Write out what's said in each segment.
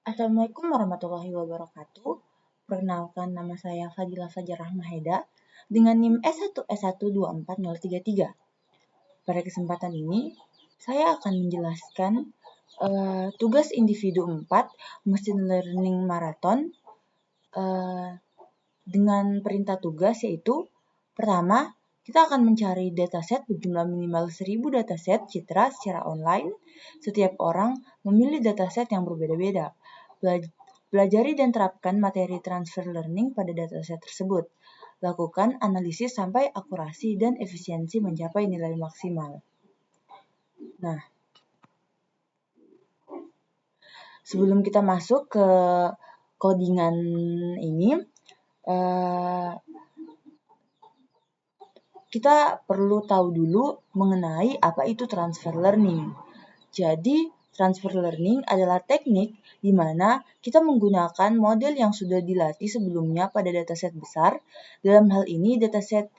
Assalamualaikum warahmatullahi wabarakatuh. Perkenalkan, nama saya Fadila Fajar Rahmaheda dengan NIM S1S124033. Pada kesempatan ini, saya akan menjelaskan tugas individu 4 Machine Learning Marathon dengan perintah tugas, yaitu pertama, kita akan mencari dataset berjumlah minimal 1000 dataset citra secara online. Setiap orang memilih dataset yang berbeda-beda. Pelajari dan terapkan materi transfer learning pada dataset tersebut. Lakukan analisis sampai akurasi dan efisiensi mencapai nilai maksimal. Nah, sebelum kita masuk ke codingan ini, kita perlu tahu dulu mengenai apa itu transfer learning. Jadi, transfer learning adalah teknik di mana kita menggunakan model yang sudah dilatih sebelumnya pada dataset besar. Dalam hal ini, dataset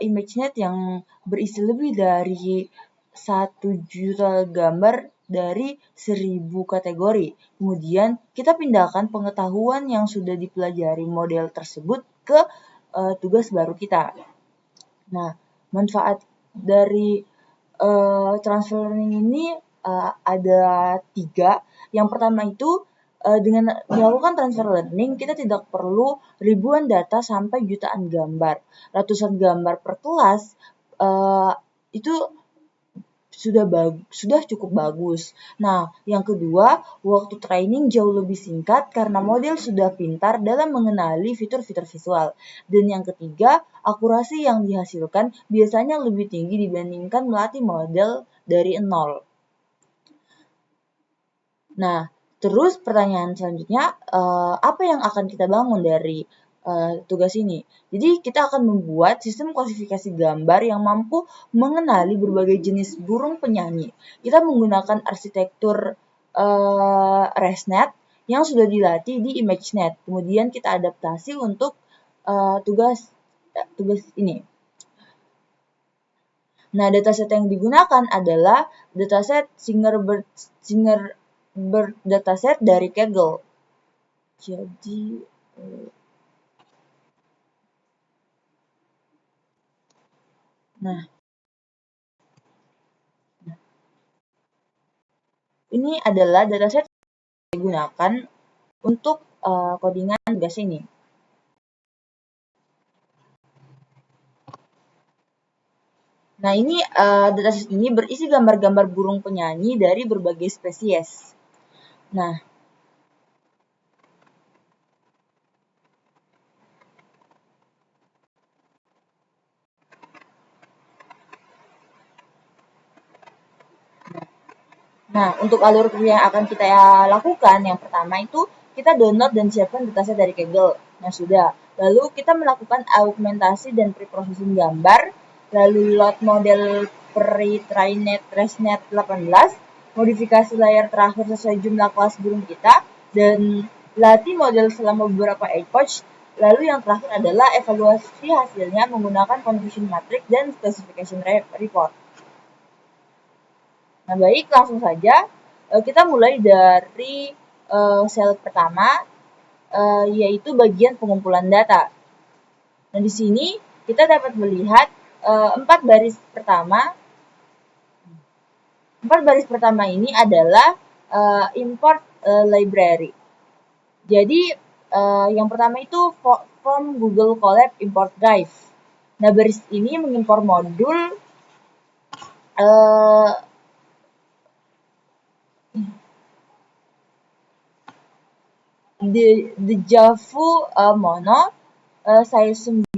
ImageNet yang berisi lebih dari 1 juta gambar dari 1000 kategori. Kemudian, kita pindahkan pengetahuan yang sudah dipelajari model tersebut ke tugas baru kita. Nah, manfaat dari transfer learning ini ada 3. Yang pertama itu, dengan melakukan transfer learning, kita tidak perlu ribuan data sampai jutaan gambar. Ratusan gambar per kelas itu sudah cukup bagus. Nah, yang kedua, waktu training jauh lebih singkat karena model sudah pintar dalam mengenali fitur-fitur visual. Dan yang ketiga, akurasi yang dihasilkan biasanya lebih tinggi dibandingkan melatih model dari nol. Nah, terus pertanyaan selanjutnya, apa yang akan kita bangun dari tugas ini? Jadi kita akan membuat sistem klasifikasi gambar yang mampu mengenali berbagai jenis burung penyanyi. Kita menggunakan arsitektur ResNet yang sudah dilatih di ImageNet. Kemudian kita adaptasi untuk tugas ini. Nah, dataset yang digunakan adalah dataset Singerbird dataset dari Kaggle. Jadi ini adalah dataset yang digunakan untuk codingan tugas ini. Nah, ini dataset ini berisi gambar-gambar burung penyanyi dari berbagai spesies. Nah, untuk alur kerja yang akan kita lakukan, yang pertama itu kita download dan siapkan dataset dari Kaggle. Nah, sudah. Lalu kita melakukan augmentasi dan preprocessing gambar, lalu load model pre-trained ResNet 18, modifikasi layar terakhir sesuai jumlah kelas burung kita, dan latih model selama beberapa epoch. Lalu yang terakhir adalah evaluasi hasilnya menggunakan confusion matrix dan classification report. Nah, baik, langsung saja kita mulai dari sel pertama, yaitu bagian pengumpulan data. Nah, di sini kita dapat melihat 4 baris pertama. 4 baris pertama ini adalah import library. Jadi, yang pertama itu from Google Colab import drive. Nah, baris ini mengimpor modul The Javu Mono size 9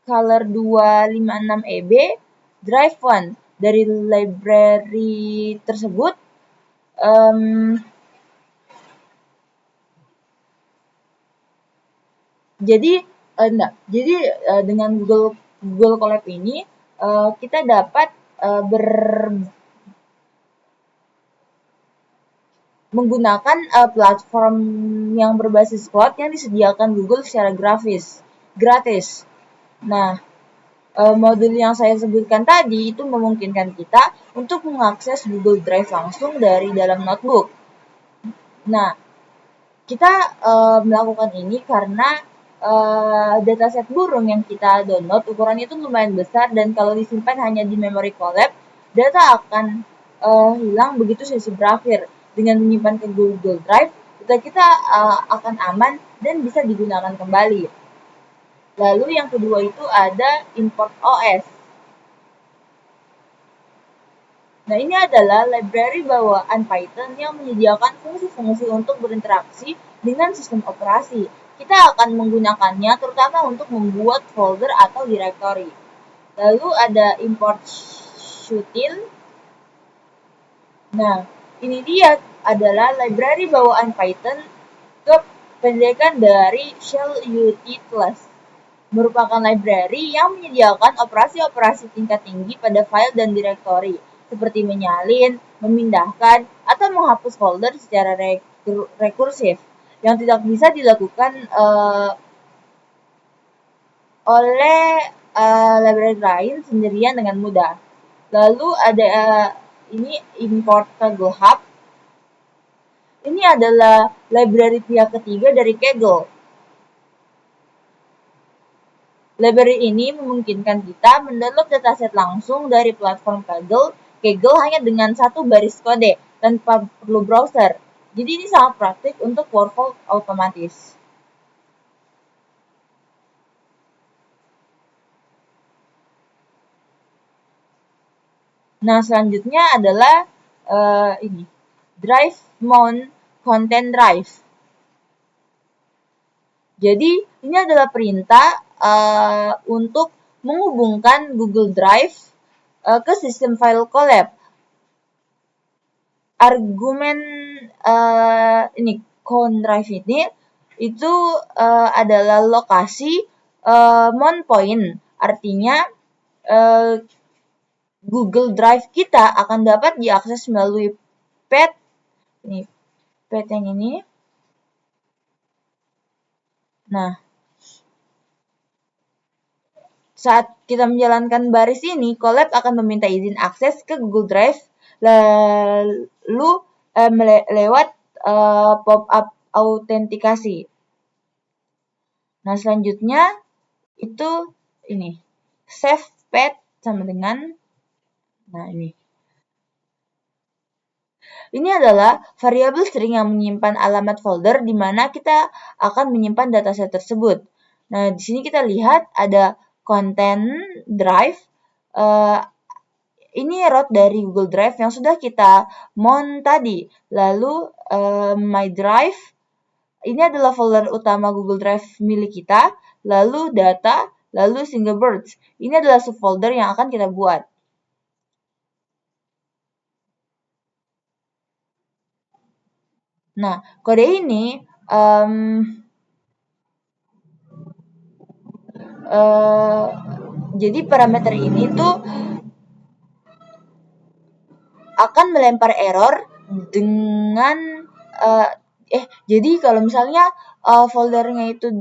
color 256 EB drive 1 dari library tersebut. Jadi dengan Google Colab ini kita dapat menggunakan platform yang berbasis cloud yang disediakan Google secara gratis. Nah, modul yang saya sebutkan tadi itu memungkinkan kita untuk mengakses Google Drive langsung dari dalam notebook. Nah, kita melakukan ini karena dataset burung yang kita download ukurannya itu lumayan besar, dan kalau disimpan hanya di memory collab, data akan hilang begitu sesi berakhir. Dengan menyimpan ke Google Drive, data kita akan aman dan bisa digunakan kembali. Lalu yang kedua itu ada import OS. Nah, ini adalah library bawaan Python yang menyediakan fungsi-fungsi untuk berinteraksi dengan sistem operasi. Kita akan menggunakannya terutama untuk membuat folder atau directory. Lalu ada import util. Nah, ini dia adalah library bawaan Python kependekan dari shell utils. Merupakan library yang menyediakan operasi-operasi tingkat tinggi pada file dan directory, seperti menyalin, memindahkan, atau menghapus folder secara rekursif, yang tidak bisa dilakukan oleh library lain sendirian dengan mudah. Lalu ada ini import Kaggle Hub. Ini adalah library pihak ketiga dari Kaggle. Library ini memungkinkan kita mendownload dataset langsung dari platform Kaggle hanya dengan satu baris kode tanpa perlu browser. Jadi ini sangat praktik untuk workflow otomatis. Nah, selanjutnya adalah ini drive mount content drive. Jadi ini adalah perintah untuk menghubungkan Google Drive ke sistem file collab. Argumen ini count drive ini itu adalah lokasi mount point, artinya Google Drive kita akan dapat diakses melalui path yang ini. Nah, saat kita menjalankan baris ini, Collab akan meminta izin akses ke Google Drive lalu lewat pop-up autentikasi. Nah, selanjutnya itu ini save path sama dengan ini adalah variabel string yang menyimpan alamat folder di mana kita akan menyimpan dataset tersebut. Nah, di sini kita lihat ada content drive. Ini root dari Google Drive yang sudah kita mount tadi. Lalu my drive. Ini adalah folder utama Google Drive milik kita. Lalu data. Lalu Singlebirds. Ini adalah subfolder yang akan kita buat. Nah, kode ini jadi parameter ini tuh akan melempar error dengan jadi kalau misalnya foldernya itu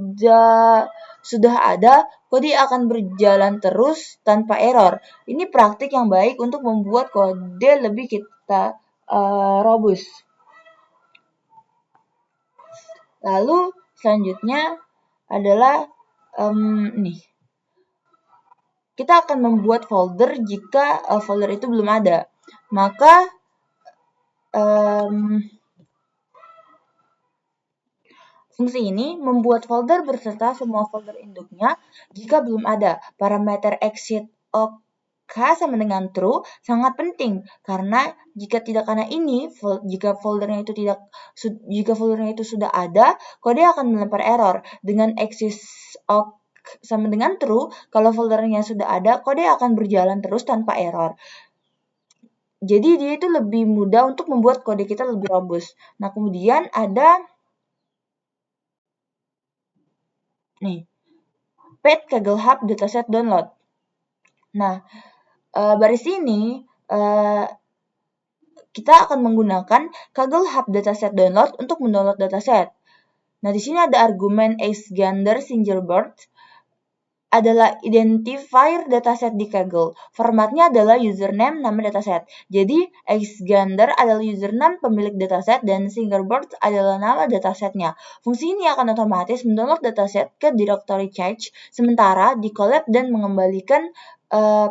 sudah ada, kode akan berjalan terus tanpa error. Ini praktik yang baik untuk membuat kode lebih kita robust. Lalu selanjutnya adalah kita akan membuat folder jika folder itu belum ada. Maka fungsi ini membuat folder berserta semua folder induknya jika belum ada. Parameter exit OK sama dengan true sangat penting karena jika foldernya itu sudah ada, kode akan melempar error. Dengan exit OK sama dengan true, kalau foldernya sudah ada, kode akan berjalan terus tanpa error. Jadi dia itu lebih mudah untuk membuat kode kita lebih robust. Nah, kemudian ada path Kaggle Hub dataset download. Nah, baris ini kita akan menggunakan Kaggle Hub dataset download untuk mendownload dataset. Nah, di sini ada argumen Ace Gander Singlebird. adalah identifier dataset di Kaggle. Formatnya adalah username nama dataset. Jadi, Xgander adalah username pemilik dataset dan Fingerboard adalah nama datasetnya. Fungsi ini akan otomatis mendownload dataset ke directory cache, sementara di-collab dan mengembalikan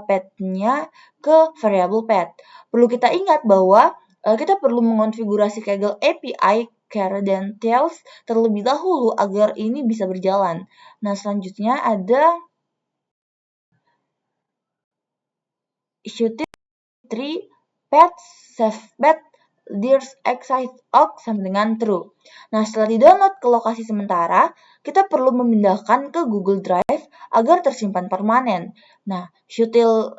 path-nya ke variabel path. Perlu kita ingat bahwa kita perlu mengonfigurasi Kaggle API credentials terlebih dahulu agar ini bisa berjalan. Nah, selanjutnya ada Shooting 3 pet save pet dears excite out sama dengan true. Nah, setelah di-download ke lokasi sementara, kita perlu memindahkan ke Google Drive agar tersimpan permanen. Nah, Shooting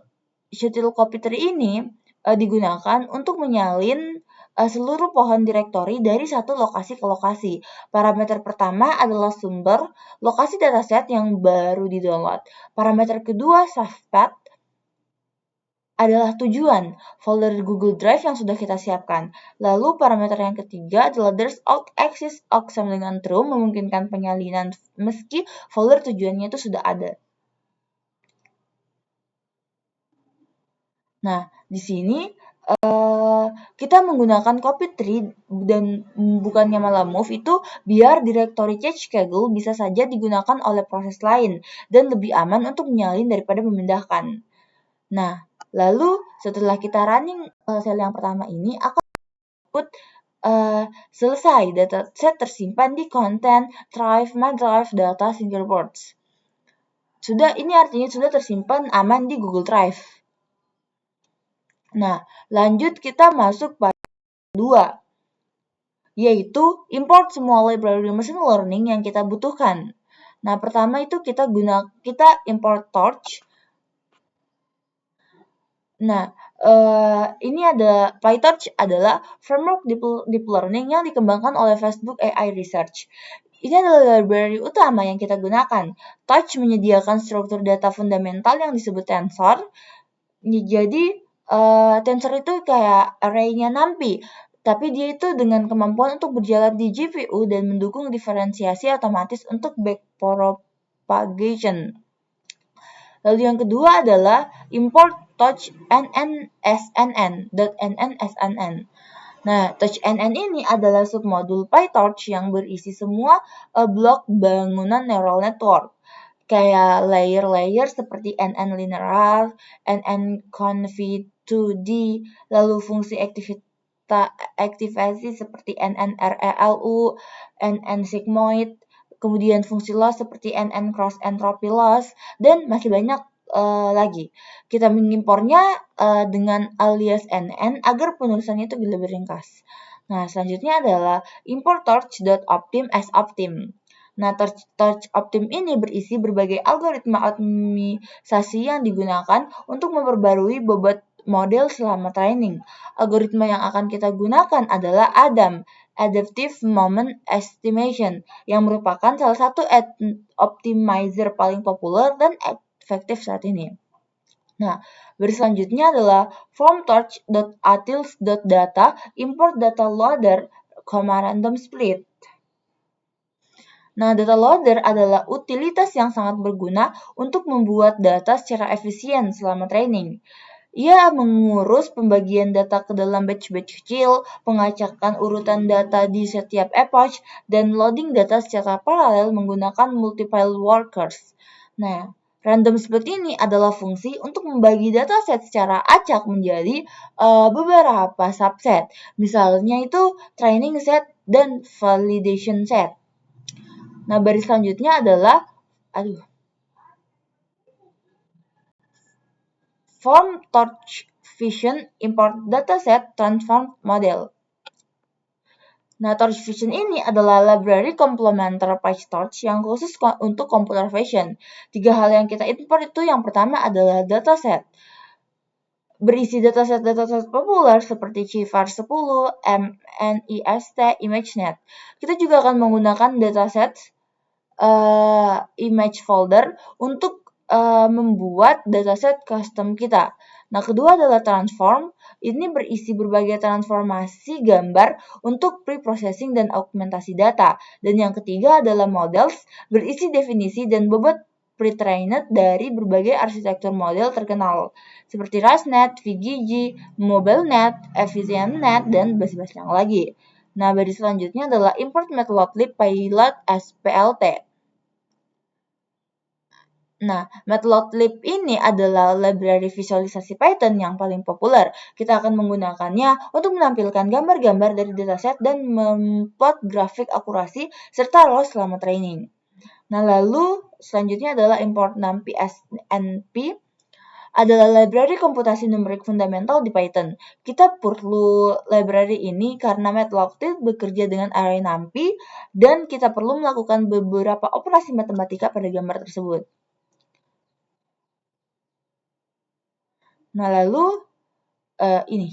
copy tree ini digunakan untuk menyalin seluruh pohon direktori dari satu lokasi ke lokasi. Parameter pertama adalah sumber, lokasi dataset yang baru di-download. Parameter kedua, save path, adalah tujuan, folder Google Drive yang sudah kita siapkan. Lalu parameter yang ketiga adalah there's out access out sama dengan true, memungkinkan penyalinan meski folder tujuannya itu sudah ada. Nah, di sini kita menggunakan copy tree dan bukannya malah move itu biar directory cache Kaggle bisa saja digunakan oleh proses lain dan lebih aman untuk menyalin daripada memindahkan. Nah, lalu setelah kita running sel yang pertama ini akan output selesai dataset tersimpan di content drive my drive data fingerboards. Ini artinya sudah tersimpan aman di Google Drive. Nah, lanjut kita masuk pada kedua, yaitu import semua library machine learning yang kita butuhkan. Nah, pertama itu kita import Torch. Nah, ini ada PyTorch adalah framework deep learning yang dikembangkan oleh Facebook AI Research. Ini adalah library utama yang kita gunakan. Torch menyediakan struktur data fundamental yang disebut tensor. Jadi, tensor itu kayak array-nya NumPy, tapi dia itu dengan kemampuan untuk berjalan di GPU dan mendukung diferensiasi otomatis untuk backpropagation. Lalu yang kedua adalah import Torch NNSNN. Nah, Torch NN ini adalah submodul PyTorch yang berisi semua blok bangunan neural network. Kayak layer-layer seperti NN linear, NN conv2D, lalu fungsi aktivasi seperti NN RELU, NN sigmoid, kemudian fungsi loss seperti NN cross entropy loss, dan masih banyak lagi. Kita mengimpornya dengan alias NN agar penulisannya itu lebih ringkas. Nah, selanjutnya adalah import torch.optim as optim. Nah, Torch Optim ini berisi berbagai algoritma optimisasi yang digunakan untuk memperbarui bobot model selama training. Algoritma yang akan kita gunakan adalah ADAM, Adaptive Moment Estimation, yang merupakan salah satu optimizer paling populer dan efektif saat ini. Nah, selanjutnya adalah from torch.atils.data import data loader, random split. Nah, data loader adalah utilitas yang sangat berguna untuk membuat data secara efisien selama training. Ia mengurus pembagian data ke dalam batch-batch kecil, pengacakan urutan data di setiap epoch, dan loading data secara paralel menggunakan multiple workers. Nah, random split ini adalah fungsi untuk membagi dataset secara acak menjadi beberapa subset. Misalnya itu training set dan validation set. Nah, baris selanjutnya adalah from Torch Vision import dataset transform model. Nah, Torch Vision ini adalah library komplementer PyTorch yang khusus untuk computer vision. 3 hal yang kita import itu yang pertama adalah dataset. Berisi dataset populer seperti CIFAR 10, MNIST, ImageNet. Kita juga akan menggunakan dataset image folder untuk membuat dataset custom kita. Nah, kedua adalah transform. Ini berisi berbagai transformasi gambar untuk pre-processing dan augmentasi data. Dan yang ketiga adalah models, berisi definisi dan bobot pre-trained dari berbagai arsitektur model terkenal seperti ResNet, VGG, MobileNet, EfficientNet, dan basis-basis yang lagi. Nah, baris selanjutnya adalah import matplotlib pilot SPLT. Nah, matplotlib ini adalah library visualisasi Python yang paling populer. Kita akan menggunakannya untuk menampilkan gambar-gambar dari dataset dan memplot grafik akurasi serta loss selama training. Nah, lalu selanjutnya adalah import numpy SNP adalah library komputasi numerik fundamental di Python. Kita perlu library ini karena matplotlib bekerja dengan array numpy dan kita perlu melakukan beberapa operasi matematika pada gambar tersebut. Nah, lalu ini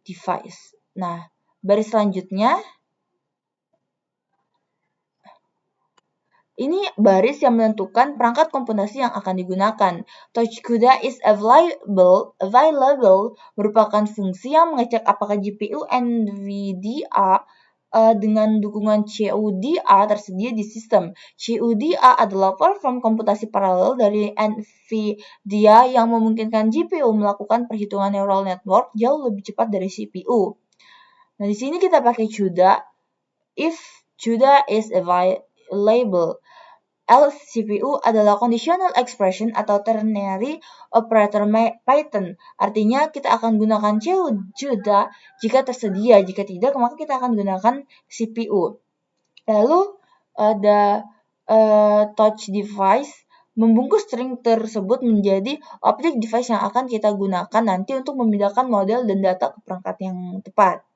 device. Nah, baris selanjutnya ini baris yang menentukan perangkat komponasi yang akan digunakan. TouchCUDA is available merupakan fungsi yang mengecek apakah GPU NVIDIA dengan dukungan CUDA tersedia di sistem. CUDA adalah platform komputasi paralel dari NVIDIA yang memungkinkan GPU melakukan perhitungan neural network jauh lebih cepat dari CPU. Nah, di sini kita pakai CUDA if CUDA is available. Else CPU adalah conditional expression atau ternary operator Python. Artinya kita akan gunakan CUDA jika tersedia, jika tidak maka kita akan gunakan CPU. Lalu ada touch device membungkus string tersebut menjadi objek device yang akan kita gunakan nanti untuk memindahkan model dan data ke perangkat yang tepat.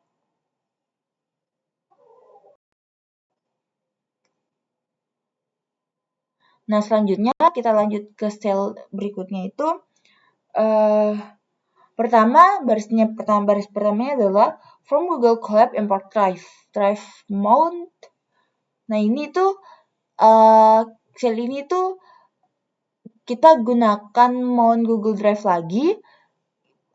Nah, selanjutnya kita lanjut ke sel berikutnya itu. Baris pertamanya adalah from Google Colab import drive mount. Nah, ini tuh sel ini tuh kita gunakan mount Google Drive lagi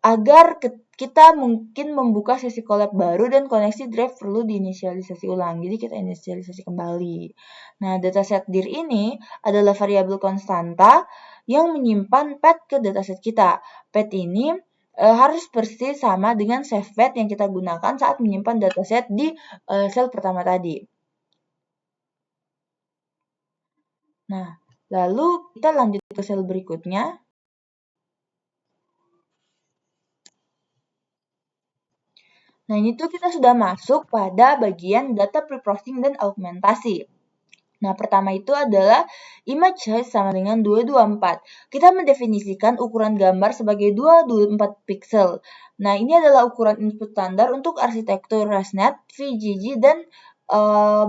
agar kita mungkin membuka sesi collab baru dan koneksi drive perlu diinisialisasi ulang. Jadi kita inisialisasi kembali. Nah, dataset dir ini adalah variabel konstanta yang menyimpan path ke dataset kita. Path ini harus persis sama dengan save path yang kita gunakan saat menyimpan dataset di sel pertama tadi. Nah, lalu kita lanjut ke sel berikutnya. Nah, ini tuh kita sudah masuk pada bagian data preprocessing dan augmentasi. Nah, pertama itu adalah image size sama dengan 224. Kita mendefinisikan ukuran gambar sebagai 224 pixel. Nah, ini adalah ukuran input standar untuk arsitektur ResNet, VGG, dan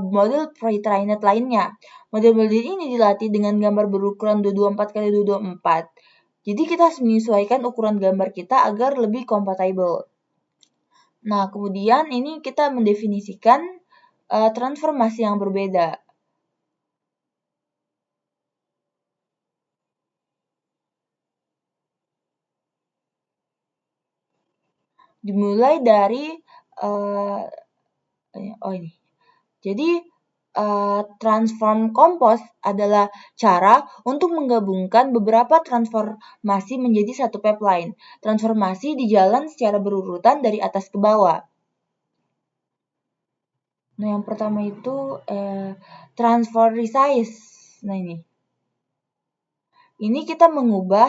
model pre-trained lainnya. Model-model ini dilatih dengan gambar berukuran 224 x 224. Jadi kita harus menyesuaikan ukuran gambar kita agar lebih compatible. Nah, kemudian ini kita mendefinisikan transformasi yang berbeda. Dimulai dari ini. Jadi transform compose adalah cara untuk menggabungkan beberapa transformasi menjadi satu pipeline. Transformasi dijalan secara berurutan dari atas ke bawah. Nah, yang pertama itu transform resize. Nah, ini kita mengubah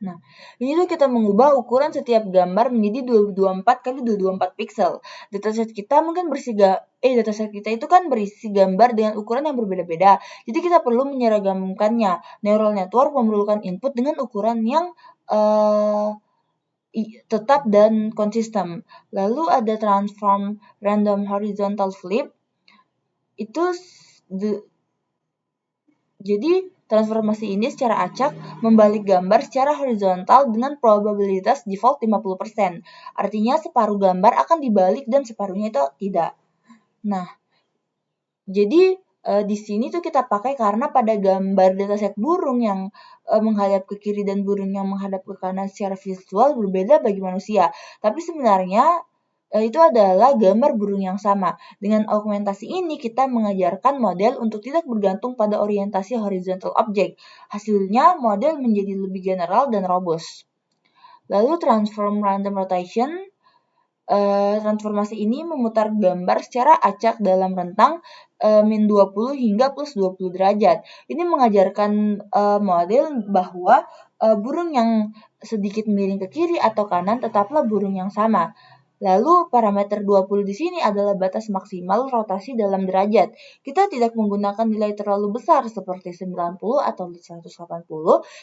Nah, ini tuh kita mengubah ukuran setiap gambar menjadi 224 x 224 pixel. Dataset kita mungkin dataset kita itu kan berisi gambar dengan ukuran yang berbeda-beda. Jadi kita perlu menyeragamkannya. Neural network memerlukan input dengan ukuran yang tetap dan konsisten. Lalu ada transform random horizontal flip. Jadi transformasi ini secara acak membalik gambar secara horizontal dengan probabilitas default 50%. Artinya separuh gambar akan dibalik dan separuhnya itu tidak. Nah, jadi di sini tuh kita pakai karena pada gambar dataset burung yang menghadap ke kiri dan burung yang menghadap ke kanan secara visual berbeda bagi manusia. Tapi sebenarnya itu adalah gambar burung yang sama. Dengan augmentasi ini, kita mengajarkan model untuk tidak bergantung pada orientasi horizontal object. Hasilnya, model menjadi lebih general dan robust. Lalu transform random rotation. Transformasi ini memutar gambar secara acak dalam rentang min 20 hingga plus 20 derajat. Ini mengajarkan model bahwa burung yang sedikit miring ke kiri atau kanan tetaplah burung yang sama. Lalu parameter 20 di sini adalah batas maksimal rotasi dalam derajat. Kita tidak menggunakan nilai terlalu besar seperti 90 atau 180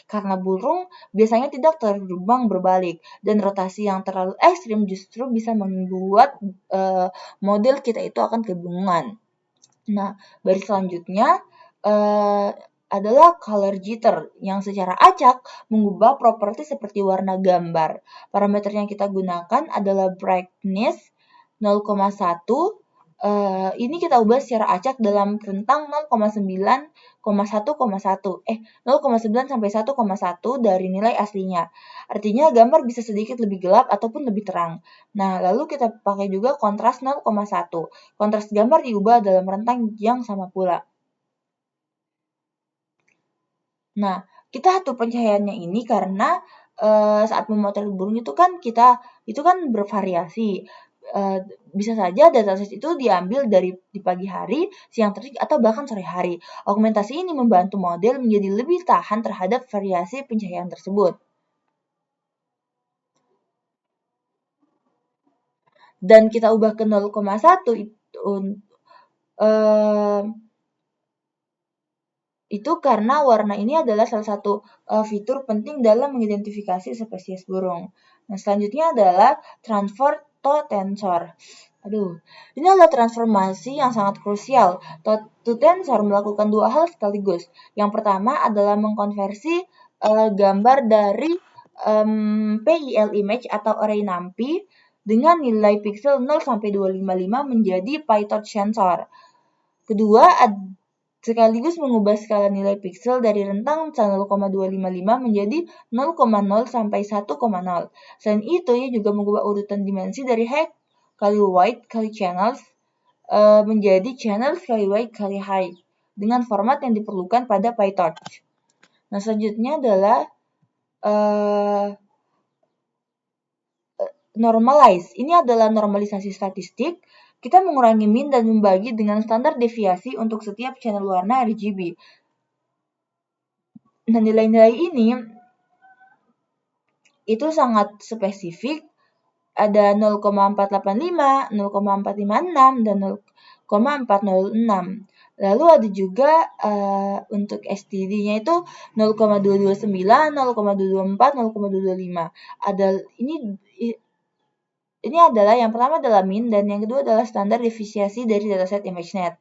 karena burung biasanya tidak terbang berbalik, dan rotasi yang terlalu ekstrim justru bisa membuat model kita itu akan kebingungan. Nah, baris selanjutnya adalah color jitter yang secara acak mengubah properti seperti warna gambar. Parameter yang kita gunakan adalah brightness 0,1. Ini kita ubah secara acak dalam rentang 0,9,1,1. 0,9 sampai 1,1 dari nilai aslinya. Artinya gambar bisa sedikit lebih gelap ataupun lebih terang. Nah, lalu kita pakai juga kontras 0,1. Kontras gambar diubah dalam rentang yang sama pula. Nah, kita atur pencahayaannya ini karena saat memotret burung itu kan bervariasi. Bisa saja dataset itu diambil dari di pagi hari, siang terik, atau bahkan sore hari. Augmentasi ini membantu model menjadi lebih tahan terhadap variasi pencahayaan tersebut. Dan kita ubah ke 0,1 itu karena warna ini adalah salah satu fitur penting dalam mengidentifikasi spesies burung. Nah, selanjutnya adalah transfer to tensor. Ini adalah transformasi yang sangat krusial. To tensor melakukan dua hal sekaligus. Yang pertama adalah mengkonversi gambar dari PIL image atau array NumPy dengan nilai pixel 0 sampai 255 menjadi PyTorch sensor. Kedua, sekaligus mengubah skala nilai pixel dari rentang 0,255 menjadi 0,0 sampai 1,0. Selain itu, ia juga mengubah urutan dimensi dari height kali width kali channels menjadi channels kali width kali height dengan format yang diperlukan pada PyTorch. Nah, selanjutnya adalah normalize. Ini adalah normalisasi statistik. Kita mengurangi min dan membagi dengan standar deviasi untuk setiap channel warna RGB. Nah, nilai-nilai ini itu sangat spesifik. Ada 0,485, 0,456, dan 0,406. Lalu ada juga untuk STD-nya itu 0,229, 0,224, 0,225. Ini adalah yang pertama adalah min dan yang kedua adalah standar deviasi dari dataset ImageNet.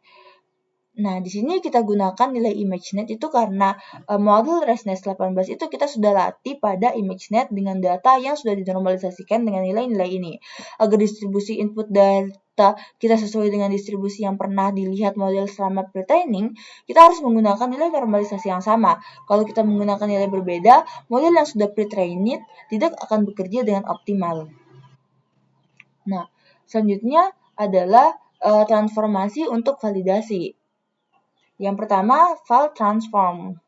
Nah, di sini kita gunakan nilai ImageNet itu karena model ResNet 18 itu kita sudah latih pada ImageNet dengan data yang sudah dinormalisasikan dengan nilai-nilai ini. Agar distribusi input data kita sesuai dengan distribusi yang pernah dilihat model selama pre-training, kita harus menggunakan nilai normalisasi yang sama. Kalau kita menggunakan nilai berbeda, model yang sudah pre-trained tidak akan bekerja dengan optimal. Nah, selanjutnya adalah transformasi untuk validasi. Yang pertama, file transform.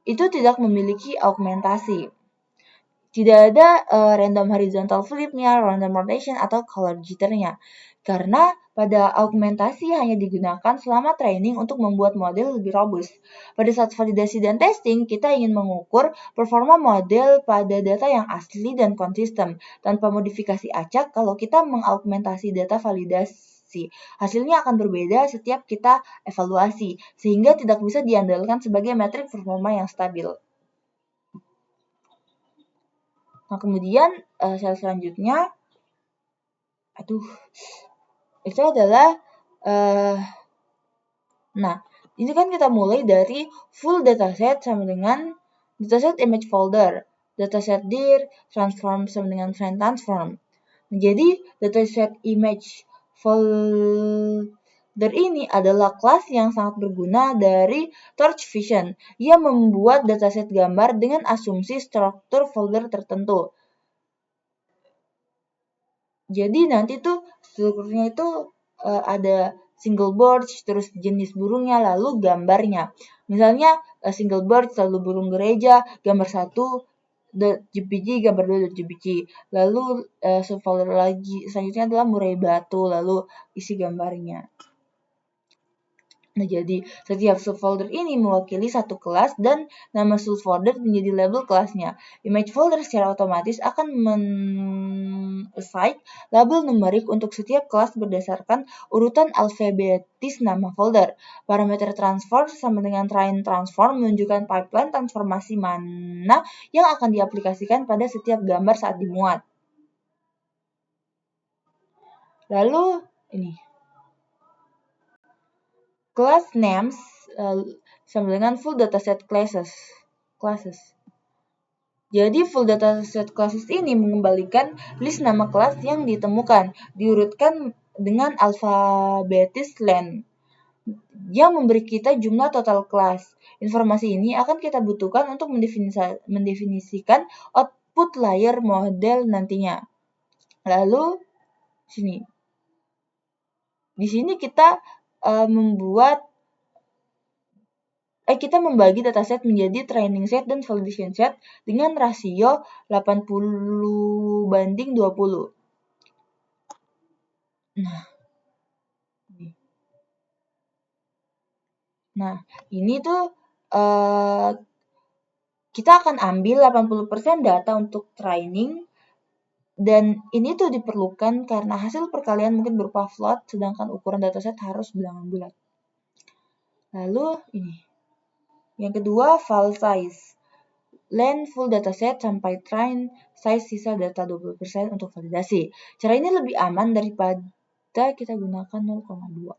Itu tidak memiliki augmentasi. Tidak ada random horizontal flip-nya, random rotation, atau color jitter-nya. Karena pada augmentasi hanya digunakan selama training untuk membuat model lebih robust. Pada saat validasi dan testing, kita ingin mengukur performa model pada data yang asli dan konsisten, tanpa modifikasi acak kalau kita mengaugmentasi data validasi. Hasilnya akan berbeda setiap kita evaluasi, sehingga tidak bisa diandalkan sebagai metrik performa yang stabil. Nah, kemudian sel selanjutnya, itu adalah, nah, ini kan kita mulai dari full dataset sama dengan dataset image folder, dataset dir, transform sama dengan friend transform. Jadi, dataset image folder ini adalah kelas yang sangat berguna dari Torch Vision. Ia membuat dataset gambar dengan asumsi struktur folder tertentu. Jadi nanti tuh strukturnya itu ada single bird, terus jenis burungnya, lalu gambarnya. Misalnya single bird selalu burung gereja, gambar 1.jpg, gambar 2.jpg. Lalu subfolder lagi selanjutnya adalah murai batu, lalu isi gambarnya. Nah, jadi setiap subfolder ini mewakili satu kelas dan nama subfolder menjadi label kelasnya. Image folder secara otomatis akan men-assign label numerik untuk setiap kelas berdasarkan urutan alfabetis nama folder. Parameter transform sama dengan train transform menunjukkan pipeline transformasi mana yang akan diaplikasikan pada setiap gambar saat dimuat. Lalu ini class names sama dengan full dataset classes. Jadi full dataset classes ini mengembalikan list nama kelas yang ditemukan, diurutkan dengan alfabetis len, yang memberi kita jumlah total kelas. Informasi ini akan kita butuhkan untuk mendefinisikan output layer model nantinya. Lalu di sini kita kita membagi dataset menjadi training set dan validation set dengan rasio 80:20. Nah, ini tuh kita akan ambil 80% data untuk training, dan ini tuh diperlukan karena hasil perkalian mungkin berupa float, sedangkan ukuran dataset harus bilangan bulat. Lalu ini. Yang kedua, file size. Len full dataset sampai train size sisa data 20% untuk validasi. Cara ini lebih aman daripada kita gunakan 0,2.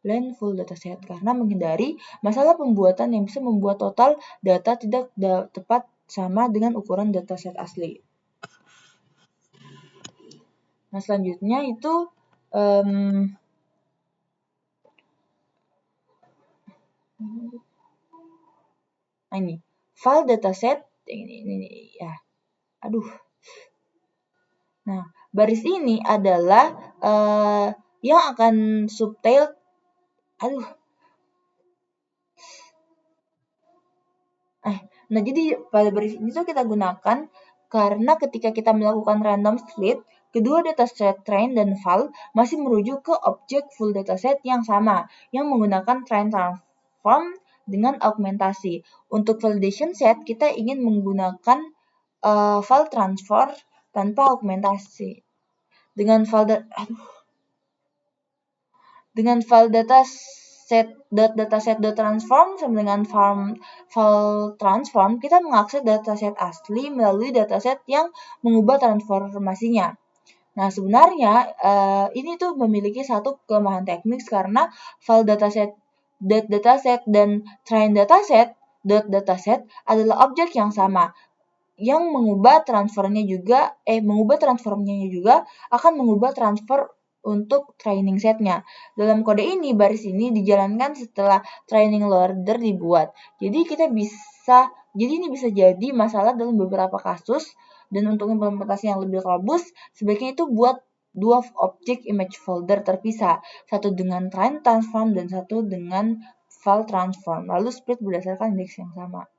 Len full dataset karena menghindari masalah pembuatan yang bisa membuat total data tidak tepat sama dengan ukuran dataset asli. Nah, selanjutnya itu ini file dataset ini ya. Nah, baris ini adalah yang akan subtail. Nah, jadi pada baris ini tuh kita gunakan karena ketika kita melakukan random split, kedua dataset train dan val masih merujuk ke objek full dataset yang sama, yang menggunakan train transform dengan augmentasi. Untuk validation set, kita ingin menggunakan val transform tanpa augmentasi. Dengan val dataset.transform sama dengan file transform, kita mengakses dataset asli melalui dataset yang mengubah transformasinya. Nah, sebenarnya ini tuh memiliki satu kelemahan teknis karena file dataset dan train dataset adalah objek yang sama, yang mengubah transformnya juga akan mengubah transfer untuk training setnya. Dalam kode ini, baris ini dijalankan setelah training loader dibuat. Jadi ini bisa jadi masalah dalam beberapa kasus, dan untuk implementasi yang lebih robust, sebaiknya itu buat dua objek image folder terpisah, satu dengan train transform dan satu dengan file transform, lalu split berdasarkan indeks yang sama.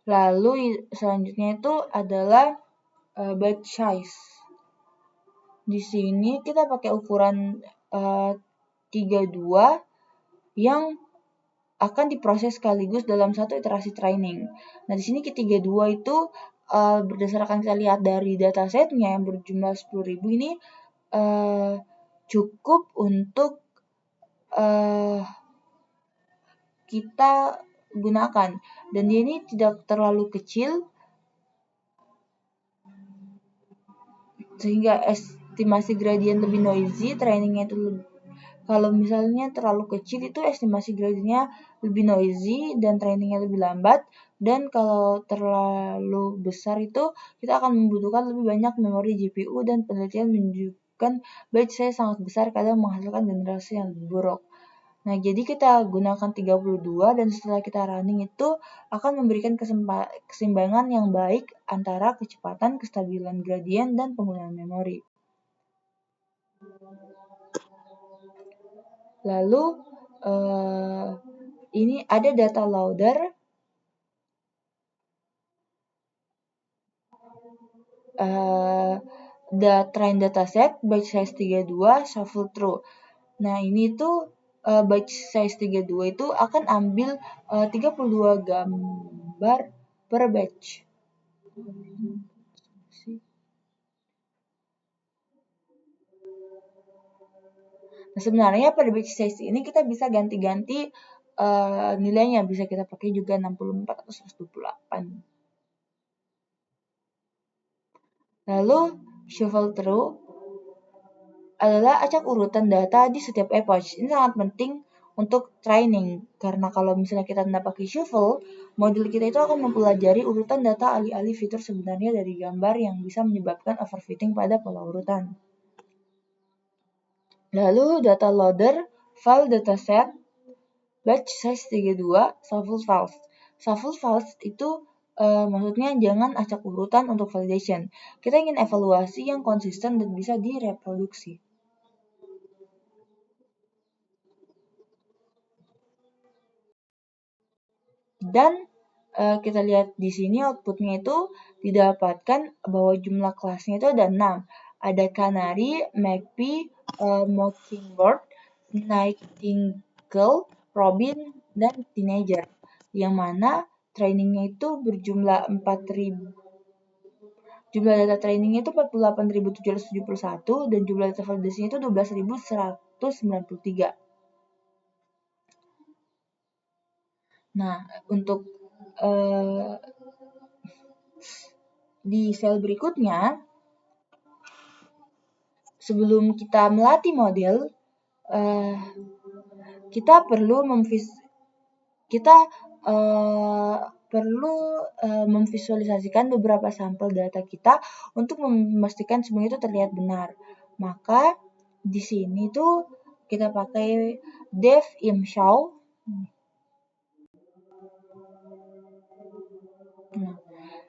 Lalu selanjutnya itu adalah batch size. Di sini kita pakai ukuran 32 yang akan diproses sekaligus dalam satu iterasi training. Nah, di sini Q32 itu berdasarkan kita lihat dari datasetnya yang berjumlah 10.000 ini cukup untuk kita gunakan, dan dia ini tidak terlalu kecil sehingga estimasi gradien lebih noisy, trainingnya itu kalau misalnya terlalu kecil itu estimasi gradiennya lebih noisy dan trainingnya lebih lambat, dan kalau terlalu besar itu kita akan membutuhkan lebih banyak memori GPU, dan penelitian menunjukkan batch size sangat besar kadang menghasilkan generasi yang lebih buruk. Nah, jadi kita gunakan 32 dan setelah kita running itu akan memberikan keseimbangan yang baik antara kecepatan, kestabilan gradien, dan penggunaan memori. Lalu ini ada data loader, the train dataset, batch size 32, shuffle through. Nah, ini tuh batch size 32 itu akan ambil 32 gambar per batch. Nah, sebenarnya pada batch size ini kita bisa ganti-ganti nilainya, bisa kita pakai juga 64 atau 128. Lalu shuffle through adalah acak urutan data di setiap epoch. Ini sangat penting untuk training, karena kalau misalnya kita tidak pakai shuffle, model kita itu akan mempelajari urutan data alih-alih fitur sebenarnya dari gambar yang bisa menyebabkan overfitting pada pola urutan. Lalu data loader, file dataset, batch size 32, shuffle files. Shuffle files itu maksudnya jangan acak urutan untuk validation. Kita ingin evaluasi yang konsisten dan bisa direproduksi. Dan kita lihat di sini outputnya itu didapatkan bahwa jumlah kelasnya itu ada 6. Ada Canary, Magpie, Mockingbird, Nightingale, Robin, dan Teenager. Yang mana trainingnya itu berjumlah 4.000. Jumlah data trainingnya itu 48.771 dan jumlah data validasinya itu 12.193. Nah, untuk di sel berikutnya, sebelum kita melatih model, kita perlu memvisualisasikan beberapa sampel data kita untuk memastikan semua itu terlihat benar. Maka di sini tuh kita pakai def imshow.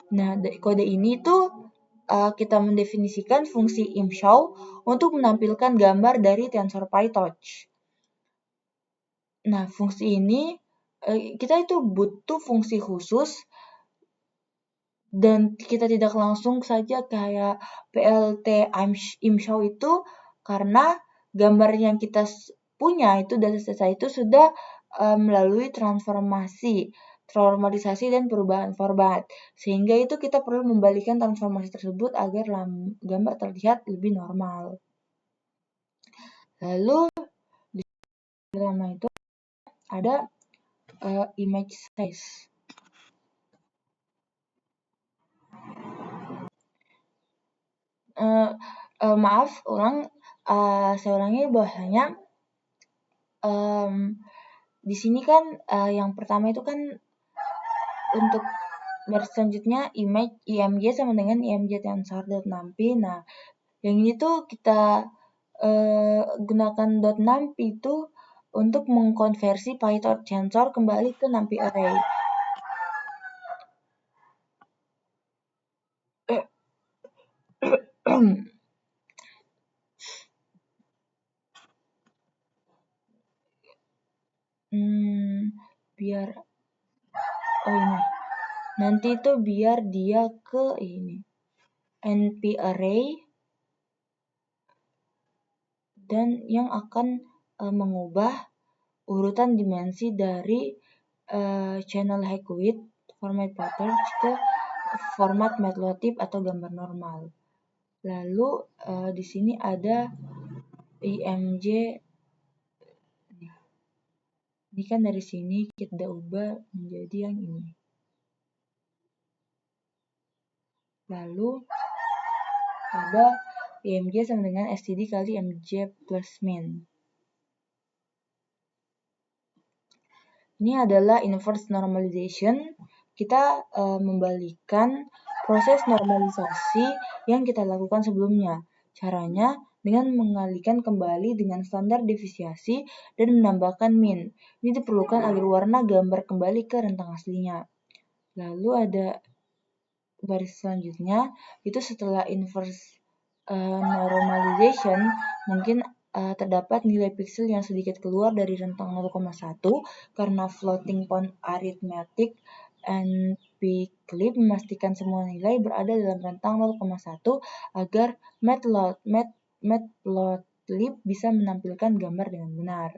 Nah, kode ini tuh kita mendefinisikan fungsi imshow untuk menampilkan gambar dari tensor PyTorch. Nah, fungsi ini kita itu butuh fungsi khusus dan kita tidak langsung saja kayak PLT imshow itu, karena gambar yang kita punya itu data itu sudah melalui transformatisasi dan perubahan format, sehingga itu kita perlu membalikan transformasi tersebut agar gambar terlihat lebih normal. Lalu di pertama itu ada image size. Maaf, saya ulangi bahwasanya di sini kan yang pertama itu kan untuk selanjutnya IMG sama dengan IMG tensor.numpy. Nah, yang ini tuh kita gunakan .numpy itu untuk mengkonversi PyTorch tensor kembali ke numpy array. Biar ini nanti itu biar dia ke ini NP array, dan yang akan mengubah urutan dimensi dari channel height width format PyTorch ke format matplotlib atau gambar normal. Lalu di sini ada IMG. Ini kan dari sini kita ubah menjadi yang ini. Lalu ada IMJ sama dengan STD kali MJ plus min. Ini adalah inverse normalization. Kita membalikkan proses normalisasi yang kita lakukan sebelumnya. Caranya dengan mengalihkan kembali dengan standar deviasi dan menambahkan min. Ini diperlukan agar warna gambar kembali ke rentang aslinya. Lalu ada baris selanjutnya, itu setelah inverse normalization, mungkin terdapat nilai pixel yang sedikit keluar dari rentang 0,1 karena floating point arithmetic and p-clip memastikan semua nilai berada dalam rentang 0,1 agar matplotlib bisa menampilkan gambar dengan benar.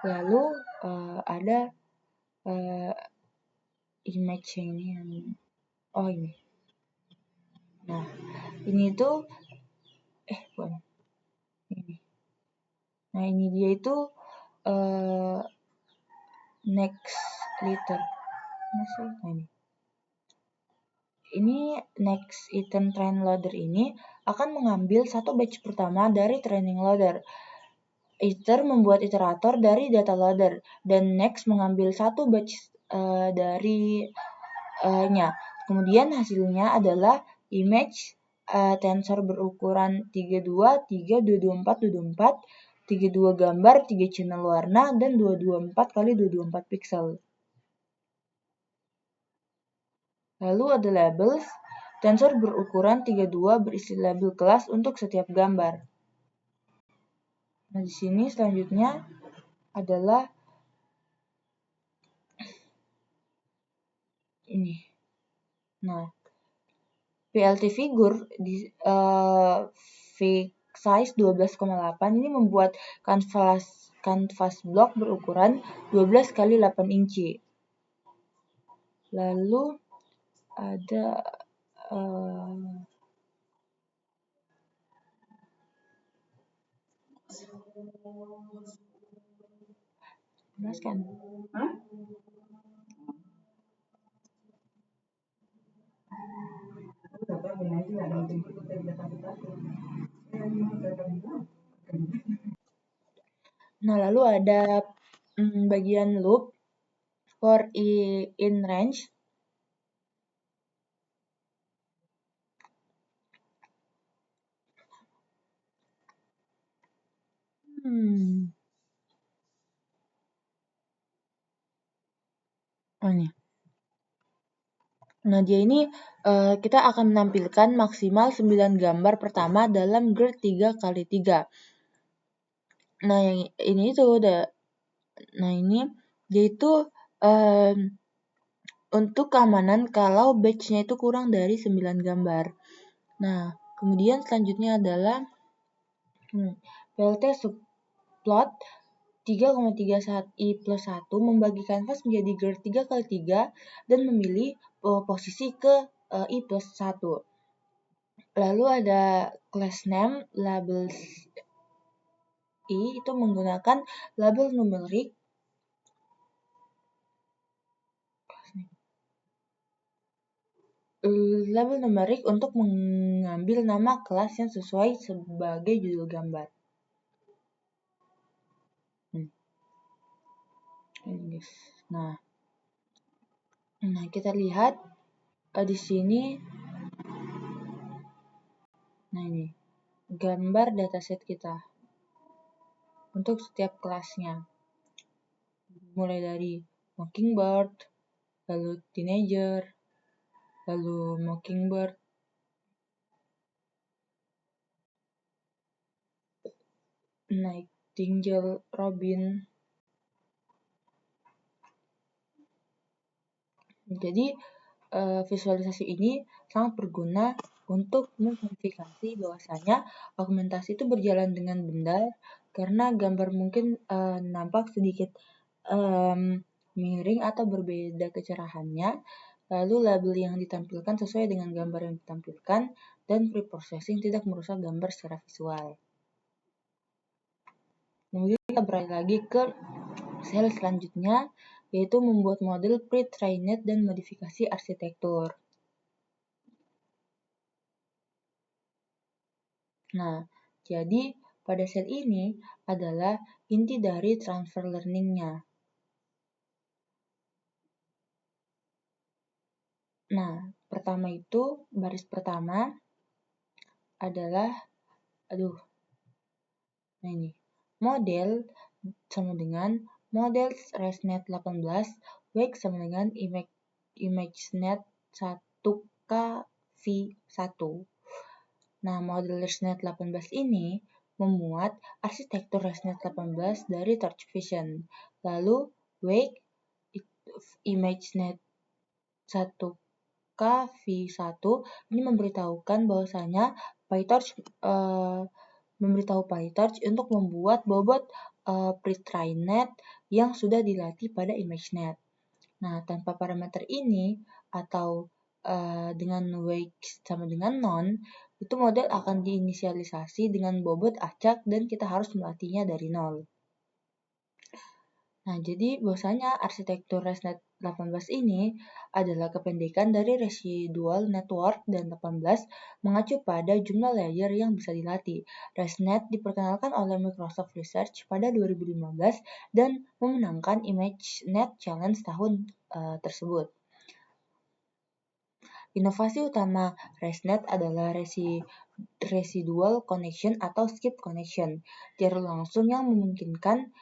Lalu ada image ini ini. Nah, ini tuh bukan ini. Nah, ini dia itu next letter. Ini next item train loader ini akan mengambil satu batch pertama dari training loader. Iter membuat iterator dari data loader dan next mengambil satu batch dari nya. Kemudian hasilnya adalah image tensor berukuran 32, 3, 224, 224, 32 gambar, 3 channel warna, dan 224 kali 224 pixel. Lalu ada labels. Tensor berukuran 32 berisi label kelas untuk setiap gambar. Nah, di sini selanjutnya adalah ini. Nah, PLT figure di size 12,8 ini membuat canvas block berukuran 12 kali 8 inci. Lalu ada jelaskan. Nah, lalu ada bagian loop for in range. Ini. Nah, dia ini kita akan menampilkan maksimal 9 gambar pertama dalam grid 3x3. Nah, yang ini itu udah. Nah, ini yaitu untuk keamanan kalau batch-nya itu kurang dari 9 gambar. Nah, kemudian selanjutnya adalah PLT subplot 3,31i plus 1 membagi kanvas menjadi grid 3x3 dan memilih posisi ke i plus 1. Lalu ada class name labels i itu menggunakan label numerik untuk mengambil nama kelas yang sesuai sebagai judul gambar. Nah, kita lihat di sini. Nah, ini gambar dataset kita untuk setiap kelasnya. Mulai dari Mockingbird, lalu Teenager, lalu Mockingbird, Nightingale, Robin. Jadi visualisasi ini sangat berguna untuk memverifikasi bahwasanya augmentasi itu berjalan dengan benar karena gambar mungkin nampak sedikit miring atau berbeda kecerahannya. Lalu label yang ditampilkan sesuai dengan gambar yang ditampilkan dan pre-processing tidak merusak gambar secara visual. Kemudian kita beralih lagi ke sel selanjutnya yaitu membuat model pre-trained dan modifikasi arsitektur. Nah, jadi pada sel ini adalah inti dari transfer learning-nya. Nah, pertama itu baris pertama adalah nah ini model sama dengan model ResNet 18, wake sama dengan ImageNet 1K V1. Nah, model ResNet 18 ini memuat arsitektur ResNet 18 dari Torch Vision. Lalu wake ImageNet 1K V1 ini memberitahukan bahwasanya PyTorch memberitahu PyTorch untuk membuat bobot pre-trained yang sudah dilatih pada ImageNet. Nah, tanpa parameter ini atau dengan wake sama dengan none, itu model akan diinisialisasi dengan bobot acak dan kita harus melatihnya dari nol. Nah, jadi bahwasanya arsitektur ResNet 18 ini adalah kependekan dari Residual Network dan 18 mengacu pada jumlah layer yang bisa dilatih. ResNet diperkenalkan oleh Microsoft Research pada 2015 dan memenangkan ImageNet Challenge tahun tersebut. Inovasi utama ResNet adalah Residual Connection atau Skip Connection, jalur langsung yang memungkinkan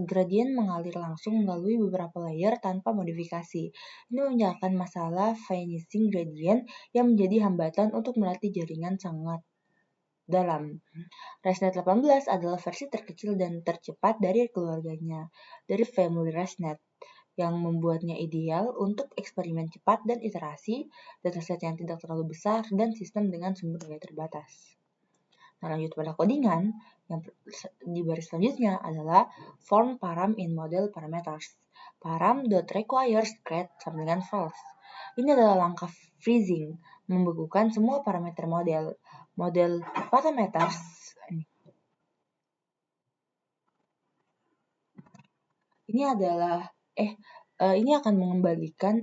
gradien mengalir langsung melalui beberapa layer tanpa modifikasi. Ini menjawabkan masalah vanishing gradient yang menjadi hambatan untuk melatih jaringan sangat dalam. ResNet 18 adalah versi terkecil dan tercepat dari keluarganya, dari family ResNet, yang membuatnya ideal untuk eksperimen cepat dan iterasi, dataset yang tidak terlalu besar, dan sistem dengan sumber daya terbatas. Nah, lanjut pada codingan, yang di baris selanjutnya adalah form param in model parameters. Param.requires grad sama dengan false. Ini adalah langkah freezing, membekukan semua parameter model. Model parameters ini adalah ini akan mengembalikan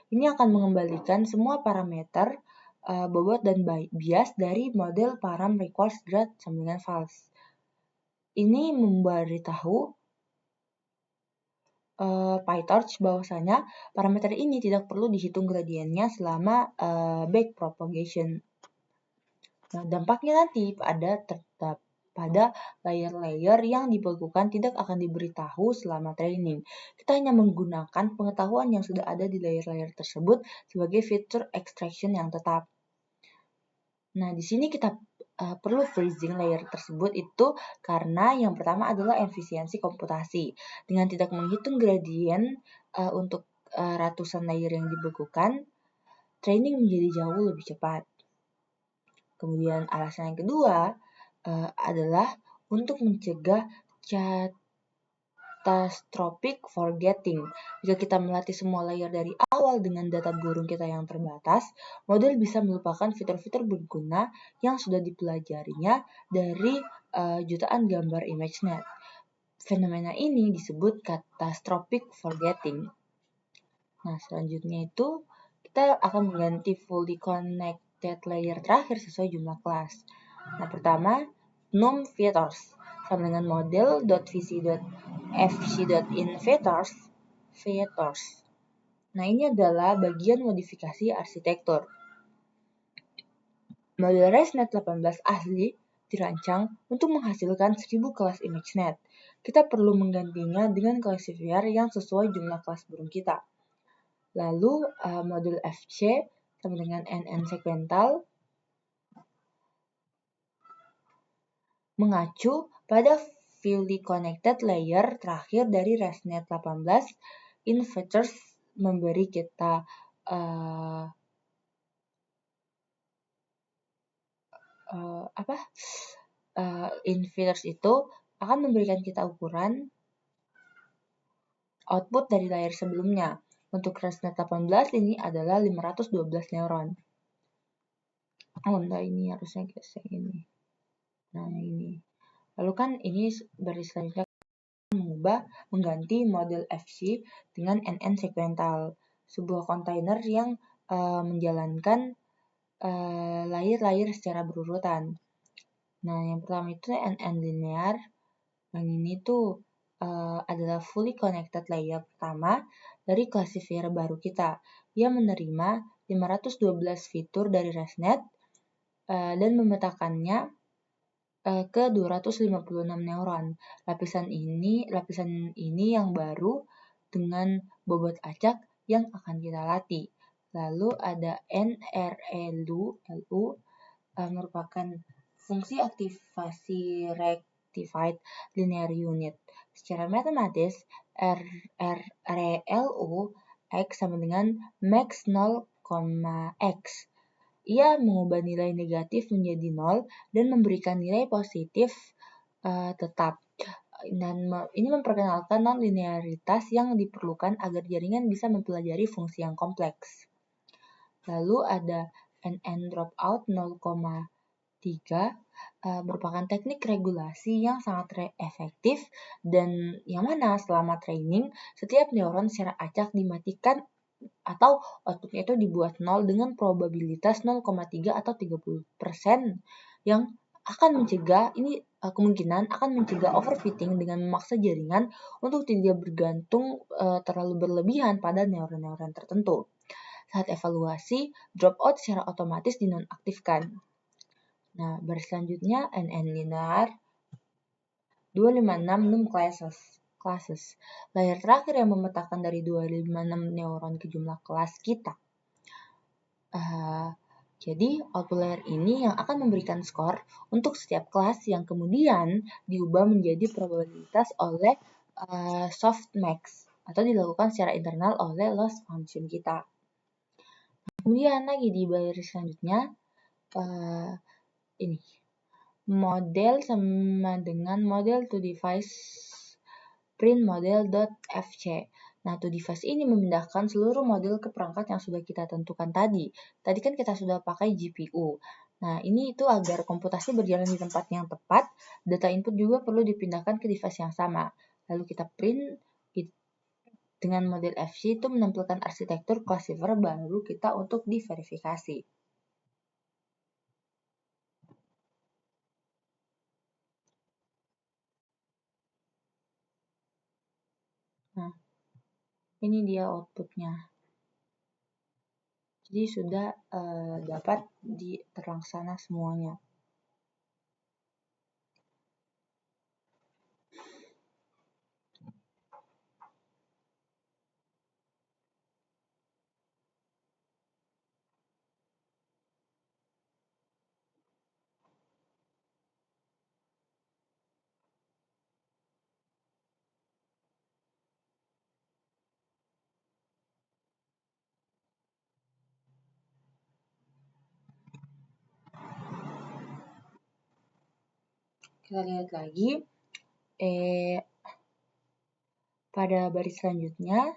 ini akan mengembalikan semua parameter bobot dan bias dari model param requires grad sama dengan false. Ini memberitahu PyTorch bahwasanya parameter ini tidak perlu dihitung gradiennya selama backpropagation. Nah, dampaknya nanti pada layer-layer yang dibekukan tidak akan diberitahu selama training. Kita hanya menggunakan pengetahuan yang sudah ada di layer-layer tersebut sebagai fitur extraction yang tetap. Nah, di sini kita perlu freezing layer tersebut itu karena yang pertama adalah efisiensi komputasi. Dengan tidak menghitung gradien untuk ratusan layer yang dibekukan, training menjadi jauh lebih cepat. Kemudian alasan yang kedua adalah untuk mencegah catastrophic forgetting. Jika kita melatih semua layer dari awal dengan data burung kita yang terbatas, model bisa melupakan fitur-fitur berguna yang sudah dipelajarinya dari jutaan gambar ImageNet. Fenomena ini disebut catastrophic forgetting. Nah, selanjutnya itu kita akan mengganti fully connected layer terakhir sesuai jumlah kelas. Nah, pertama, num vectors sama dengan model.vc.fc.in vectors. Nah, ini adalah bagian modifikasi arsitektur. Model ResNet 18 asli dirancang untuk menghasilkan 1000 kelas ImageNet. Kita perlu menggantinya dengan classifier yang sesuai jumlah kelas burung kita. Lalu model FC sama dengan NN segmental mengacu pada fully connected layer terakhir dari ResNet 18. Inverters memberi kita inverters itu akan memberikan kita ukuran output dari layer sebelumnya. Untuk ResNet 18 ini adalah 512 neuron. Nah, ini harusnya guys yang ini. Nah, ini. Lalu kan ini baris selanjutnya mencoba mengganti model FC dengan NN sequential, sebuah kontainer yang menjalankan layer-layer secara berurutan. Nah, yang pertama itu NN linear. Yang ini tuh adalah fully connected layer pertama dari classifier baru kita. Ia menerima 512 fitur dari ResNet dan memetakannya ke 256 neuron. Lapisan ini yang baru dengan bobot acak yang akan kita latih. Lalu ada NRLU merupakan fungsi aktivasi rectified linear unit. Secara matematis, RLU X sama dengan max 0,x. Ia mengubah nilai negatif menjadi 0 dan memberikan nilai positif tetap. Dan ini memperkenalkan non-linearitas yang diperlukan agar jaringan bisa mempelajari fungsi yang kompleks. Lalu ada NN dropout 0,3 merupakan teknik regulasi yang sangat efektif dan yang mana selama training setiap neuron secara acak dimatikan atau outputnya itu dibuat 0 dengan probabilitas 0,3 atau 30% yang akan mencegah kemungkinan akan mencegah overfitting dengan memaksa jaringan untuk tidak bergantung terlalu berlebihan pada neuron-neuron tertentu. Saat evaluasi, dropout secara otomatis dinonaktifkan. Nah, baris selanjutnya NN linear 256 num classes. Layer terakhir yang memetakan dari 256 neuron ke jumlah kelas kita. Jadi, output layer ini yang akan memberikan skor untuk setiap kelas yang kemudian diubah menjadi probabilitas oleh softmax atau dilakukan secara internal oleh loss function kita. Kemudian lagi di baris selanjutnya, ini model sama dengan model to device print model.fc. Nah, to device ini memindahkan seluruh model ke perangkat yang sudah kita tentukan tadi. Tadi kan kita sudah pakai GPU. Nah, ini itu agar komputasi berjalan di tempat yang tepat, data input juga perlu dipindahkan ke device yang sama. Lalu kita print dengan model FC itu menampilkan arsitektur classifier baru kita untuk diverifikasi. Nah, ini dia outputnya. Jadi sudah dapat terlaksana semuanya. Kita lihat lagi pada baris selanjutnya.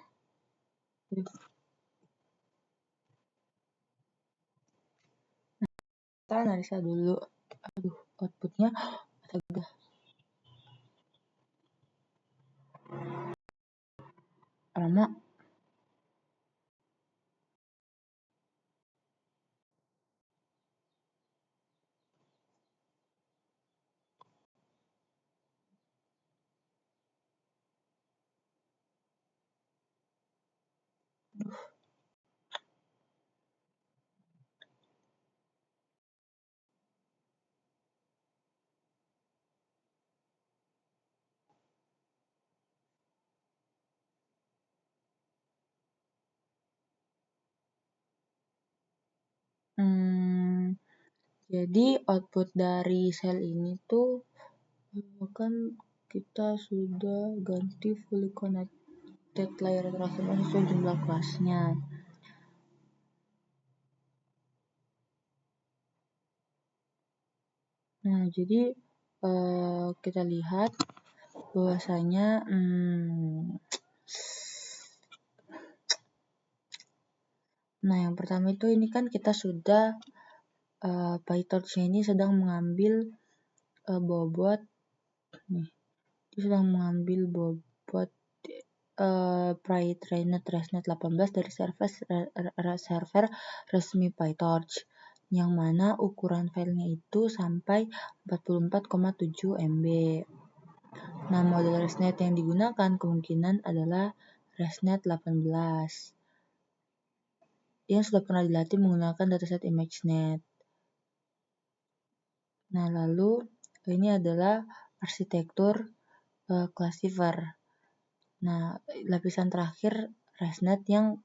Kita analisa dulu. Outputnya udah lama. Jadi output dari sel ini tuh kan kita sudah ganti fully connected layer terakhir sesuai jumlah kelasnya. Nah, jadi kita lihat bahwasanya nah, yang pertama itu ini kan kita sudah PyTorch ini sedang mengambil bobot nih. Dia sedang mengambil dapat pre-trained ResNet 18 dari server resmi PyTorch, yang mana ukuran filenya itu sampai 44,7 MB. Nah, model ResNet yang digunakan kemungkinan adalah ResNet 18 yang sudah pernah dilatih menggunakan dataset ImageNet. Nah, lalu ini adalah arsitektur classifier. Nah, lapisan terakhir ResNet yang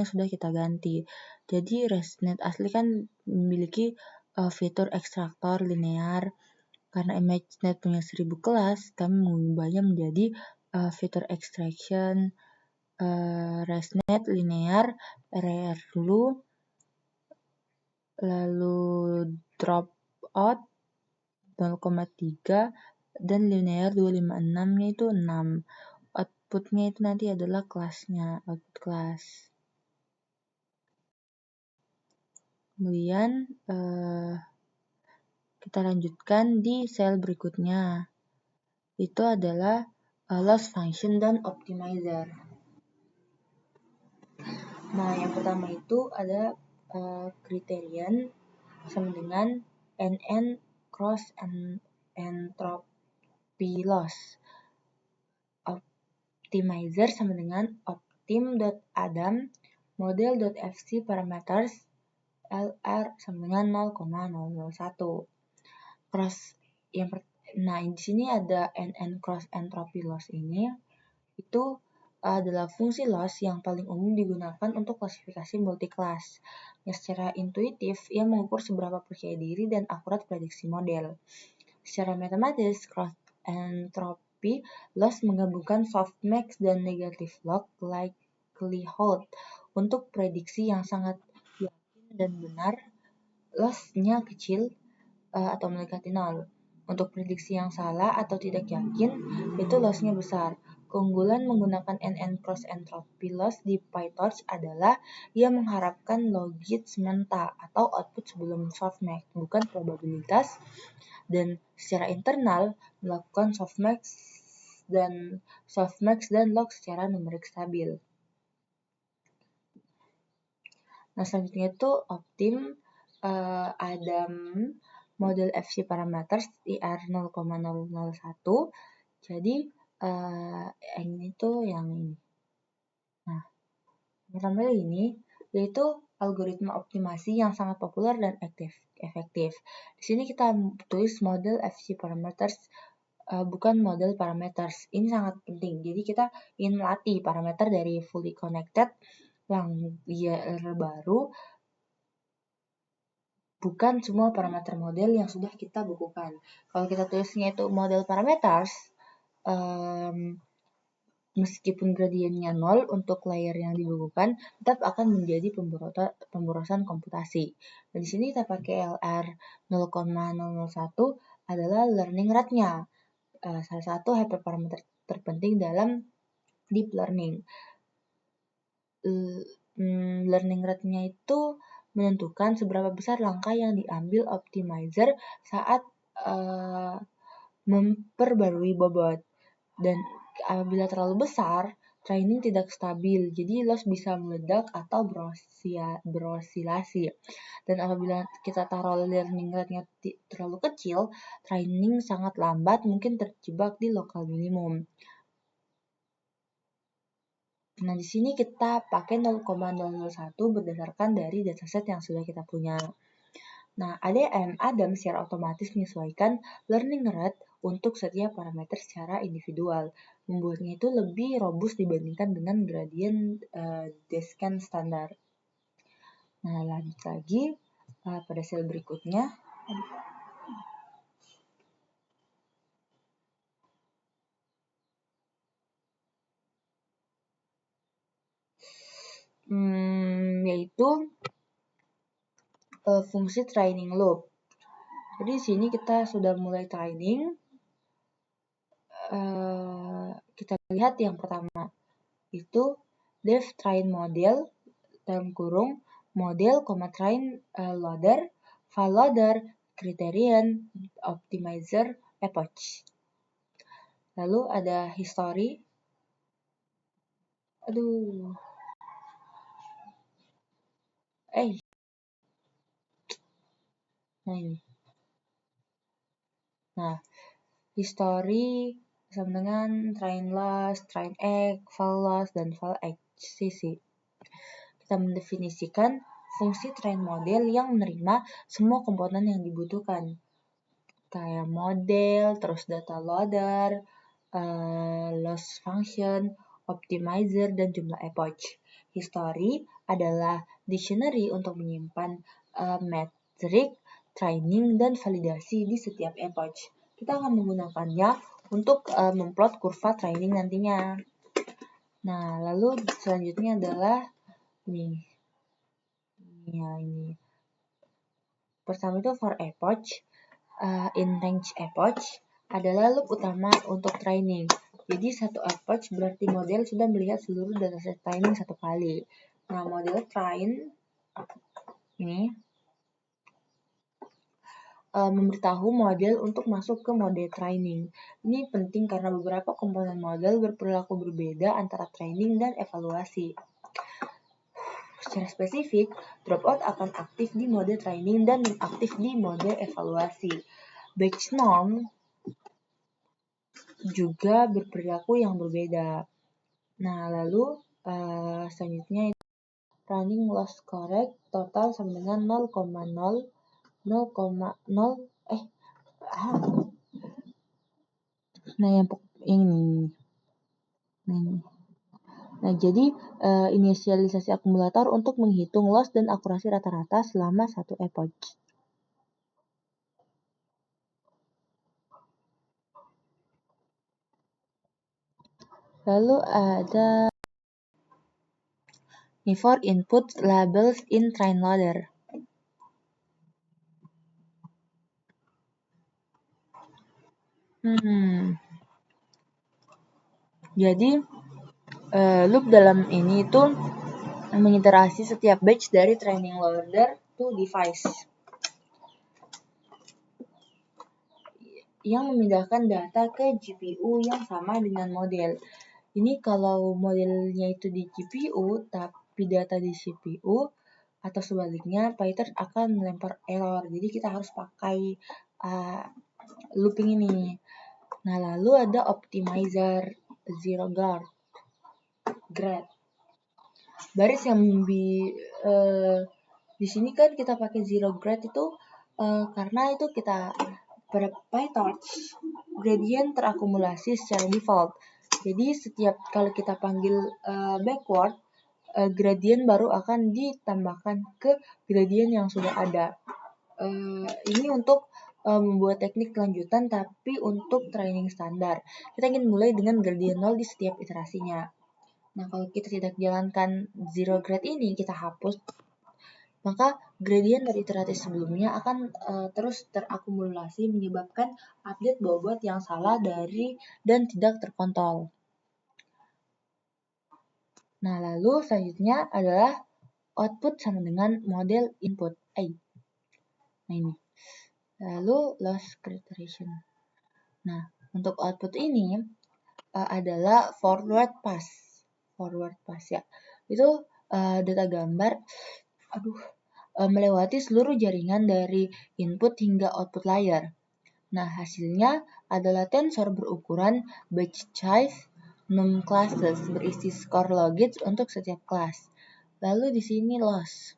sudah kita ganti. Jadi ResNet asli kan memiliki fitur ekstraktor linear. Karena ImageNet punya 1000 kelas, kami mengubahnya menjadi fitur extraction ResNet linear RR dulu, lalu dropout 0,3 dan linear 256-nya itu 6. Outputnya itu nanti adalah kelasnya, output kelas. Kemudian kita lanjutkan di sel berikutnya. Itu adalah loss function dan optimizer. Nah, yang pertama itu ada criterion sama dengan NN cross entropy loss. Optimizer sama dengan optim.adam model.fc parameters LR sama dengan 0,001. Nah, di sini ada NN cross entropy loss ini itu adalah fungsi loss yang paling umum digunakan untuk klasifikasi multiclass. Yang secara intuitif, ia mengukur seberapa percaya diri dan akurat prediksi model. Secara matematis, cross entropy loss menggabungkan softmax dan negative log likelihood. Untuk prediksi yang sangat yakin dan benar, loss-nya kecil atau mendekati 0. Untuk prediksi yang salah atau tidak yakin, itu loss-nya besar. Keunggulan menggunakan NN cross entropy loss di PyTorch adalah ia mengharapkan logit sementa atau output sebelum softmax, bukan probabilitas, dan secara internal melakukan softmax dan log secara numerik stabil. Nah, selanjutnya itu optim Adam model FC parameters IR 0,001. Jadi ini tuh yang ini. Nah, pertama ini yaitu algoritma optimasi yang sangat populer dan efektif. Di sini kita tulis model FC parameters, bukan model parameters. Ini sangat penting. Jadi kita ingin melatih parameter dari fully connected yang dia baru, bukan semua parameter model yang sudah kita bukukan. Kalau kita tulisnya itu model parameters, meskipun gradiennya 0 untuk layer yang dibukukan, tetap akan menjadi pemborosan komputasi. Dan di sini kita pakai LR 0,001 adalah learning rate-nya, salah satu hyperparameter terpenting dalam deep learning. Learning rate-nya itu menentukan seberapa besar langkah yang diambil optimizer saat memperbarui bobot. Dan apabila terlalu besar, training tidak stabil, jadi loss bisa meledak atau berosilasi. Dan apabila kita taruh learning rate-nya terlalu kecil, training sangat lambat, mungkin terjebak di local minimum. Nah, di sini kita pakai 0,001 berdasarkan dari dataset yang sudah kita punya. Nah, Adam secara otomatis menyesuaikan learning rate untuk setiap parameter secara individual. Membuatnya itu lebih robust dibandingkan dengan gradient descent standar. Nah, lanjut lagi pada sel berikutnya. Yaitu fungsi training loop. Jadi di sini kita sudah mulai training. Kita lihat yang pertama itu def train model dalam kurung model, train loader, file loader, criterion, optimizer, epoch. Lalu ada history Aduh. Nah ini. Nah, history sama dengan train loss, train X, val loss, dan val XCC. Kita mendefinisikan fungsi train model yang menerima semua komponen yang dibutuhkan. Kayak model, terus data loader, loss function, optimizer, dan jumlah epoch. History adalah dictionary untuk menyimpan metrik, training, dan validasi di setiap epoch. Kita akan menggunakannya untuk memplot kurva training nantinya. Nah, lalu selanjutnya adalah ini. Pertama itu for epoch, in range epoch adalah loop utama untuk training. Jadi satu epoch berarti model sudah melihat seluruh dataset training satu kali. Nah, model train ini memberitahu model untuk masuk ke mode training. Ini penting karena beberapa komponen model berperilaku berbeda antara training dan evaluasi. Secara spesifik, dropout akan aktif di mode training dan aktif di mode evaluasi. Batch norm juga berperilaku yang berbeda. Nah, lalu selanjutnya itu running loss correct total sama dengan 0,0 nah yang ini. Nah, jadi inisialisasi akumulator untuk menghitung loss dan akurasi rata-rata selama satu epoch. Lalu ada for input labels in train loader. Jadi loop dalam ini itu mengiterasi setiap batch dari training loader to device yang memindahkan data ke GPU yang sama dengan model. Ini kalau modelnya itu di GPU tapi data di CPU atau sebaliknya, Python akan melempar error. Jadi kita harus pakai looping ini. Nah, lalu ada optimizer zero grade. Baris yang di sini kan kita pakai zero grade itu karena itu kita pada PyTorch gradient terakumulasi secara default. Jadi setiap kali kita panggil backward, gradient baru akan ditambahkan ke gradient yang sudah ada. Ini untuk membuat teknik lanjutan tapi untuk training standar. Kita ingin mulai dengan gradient 0 di setiap iterasinya. Nah, kalau kita tidak jalankan zero grade ini, kita hapus, maka gradient dari iterasi sebelumnya akan terus terakumulasi menyebabkan update bobot yang salah dan tidak terkontrol. Nah, lalu selanjutnya adalah output sama dengan model input. Nah, ini. Lalu loss criteria. Nah, untuk output ini adalah forward pass ya. Itu data gambar melewati seluruh jaringan dari input hingga output layer. Nah, hasilnya adalah tensor berukuran batch size 6 classes berisi skor logits untuk setiap kelas. Lalu di sini loss.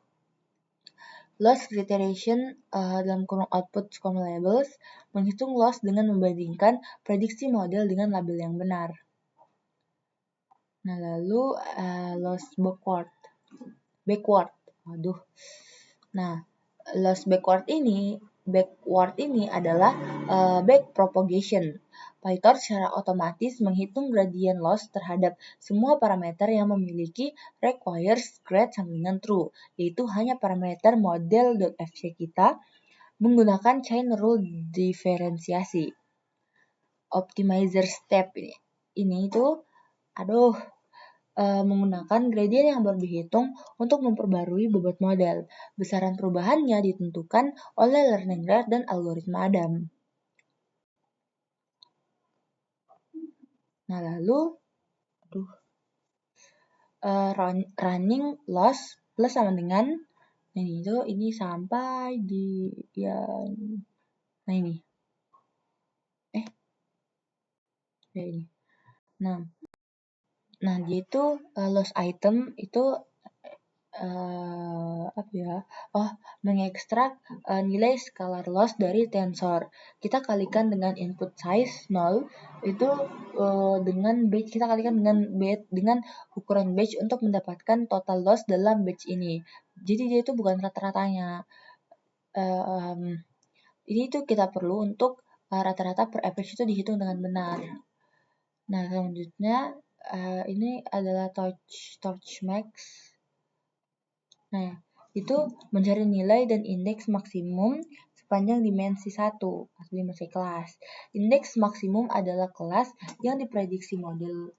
Loss criteria dalam kurung output labels menghitung loss dengan membandingkan prediksi model dengan label yang benar. Nah, lalu loss backward. Nah, loss backward ini adalah back propagation. PyTorch secara otomatis menghitung gradient loss terhadap semua parameter yang memiliki requires grade sama dengan true, yaitu hanya parameter model.fc kita menggunakan chain rule diferensiasi. Optimizer step ini itu menggunakan gradient yang baru dihitung untuk memperbarui bobot model. Besaran perubahannya ditentukan oleh learning rate dan algoritma Adam. Nah, lalu running loss plus sama dengan ini sampai di ini. Ini. Nah, dia itu loss item itu mengekstrak nilai scalar loss dari tensor. Kita kalikan dengan input size 0 itu dengan batch, kita kalikan dengan ukuran batch untuk mendapatkan total loss dalam batch ini. Jadi dia itu bukan rata-ratanya. Ini itu kita perlu untuk rata-rata per average itu dihitung dengan benar. Nah, selanjutnya ini adalah torch max. Nah, itu mencari nilai dan indeks maksimum sepanjang dimensi 1 atau dimensi kelas. Indeks maksimum adalah kelas yang diprediksi model.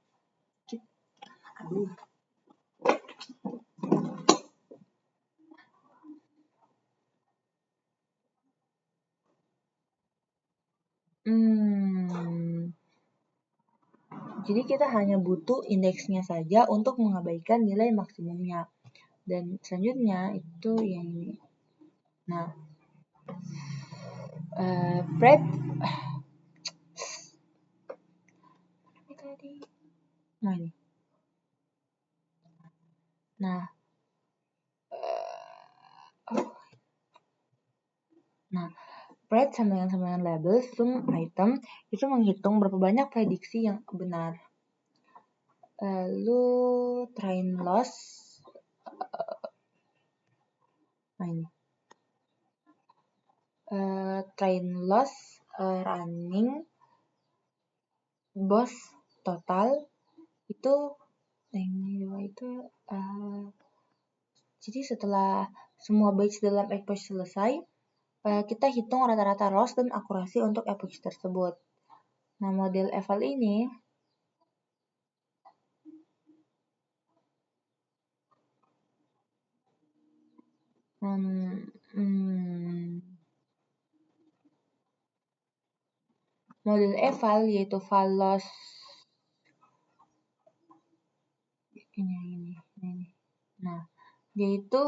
Jadi kita hanya butuh indeksnya saja untuk mengabaikan nilai maksimumnya. Dan selanjutnya itu yang ini. Nah, ini. Nah, Breadth sambungan-sambungan label sum item itu menghitung berapa banyak prediksi yang benar. Lalu train loss train loss running boss total itu jadi setelah semua batch dalam epoch selesai, kita hitung rata-rata loss dan akurasi untuk epoch tersebut. Nah, model eval ini model eval yaitu val loss ini. Nah, yaitu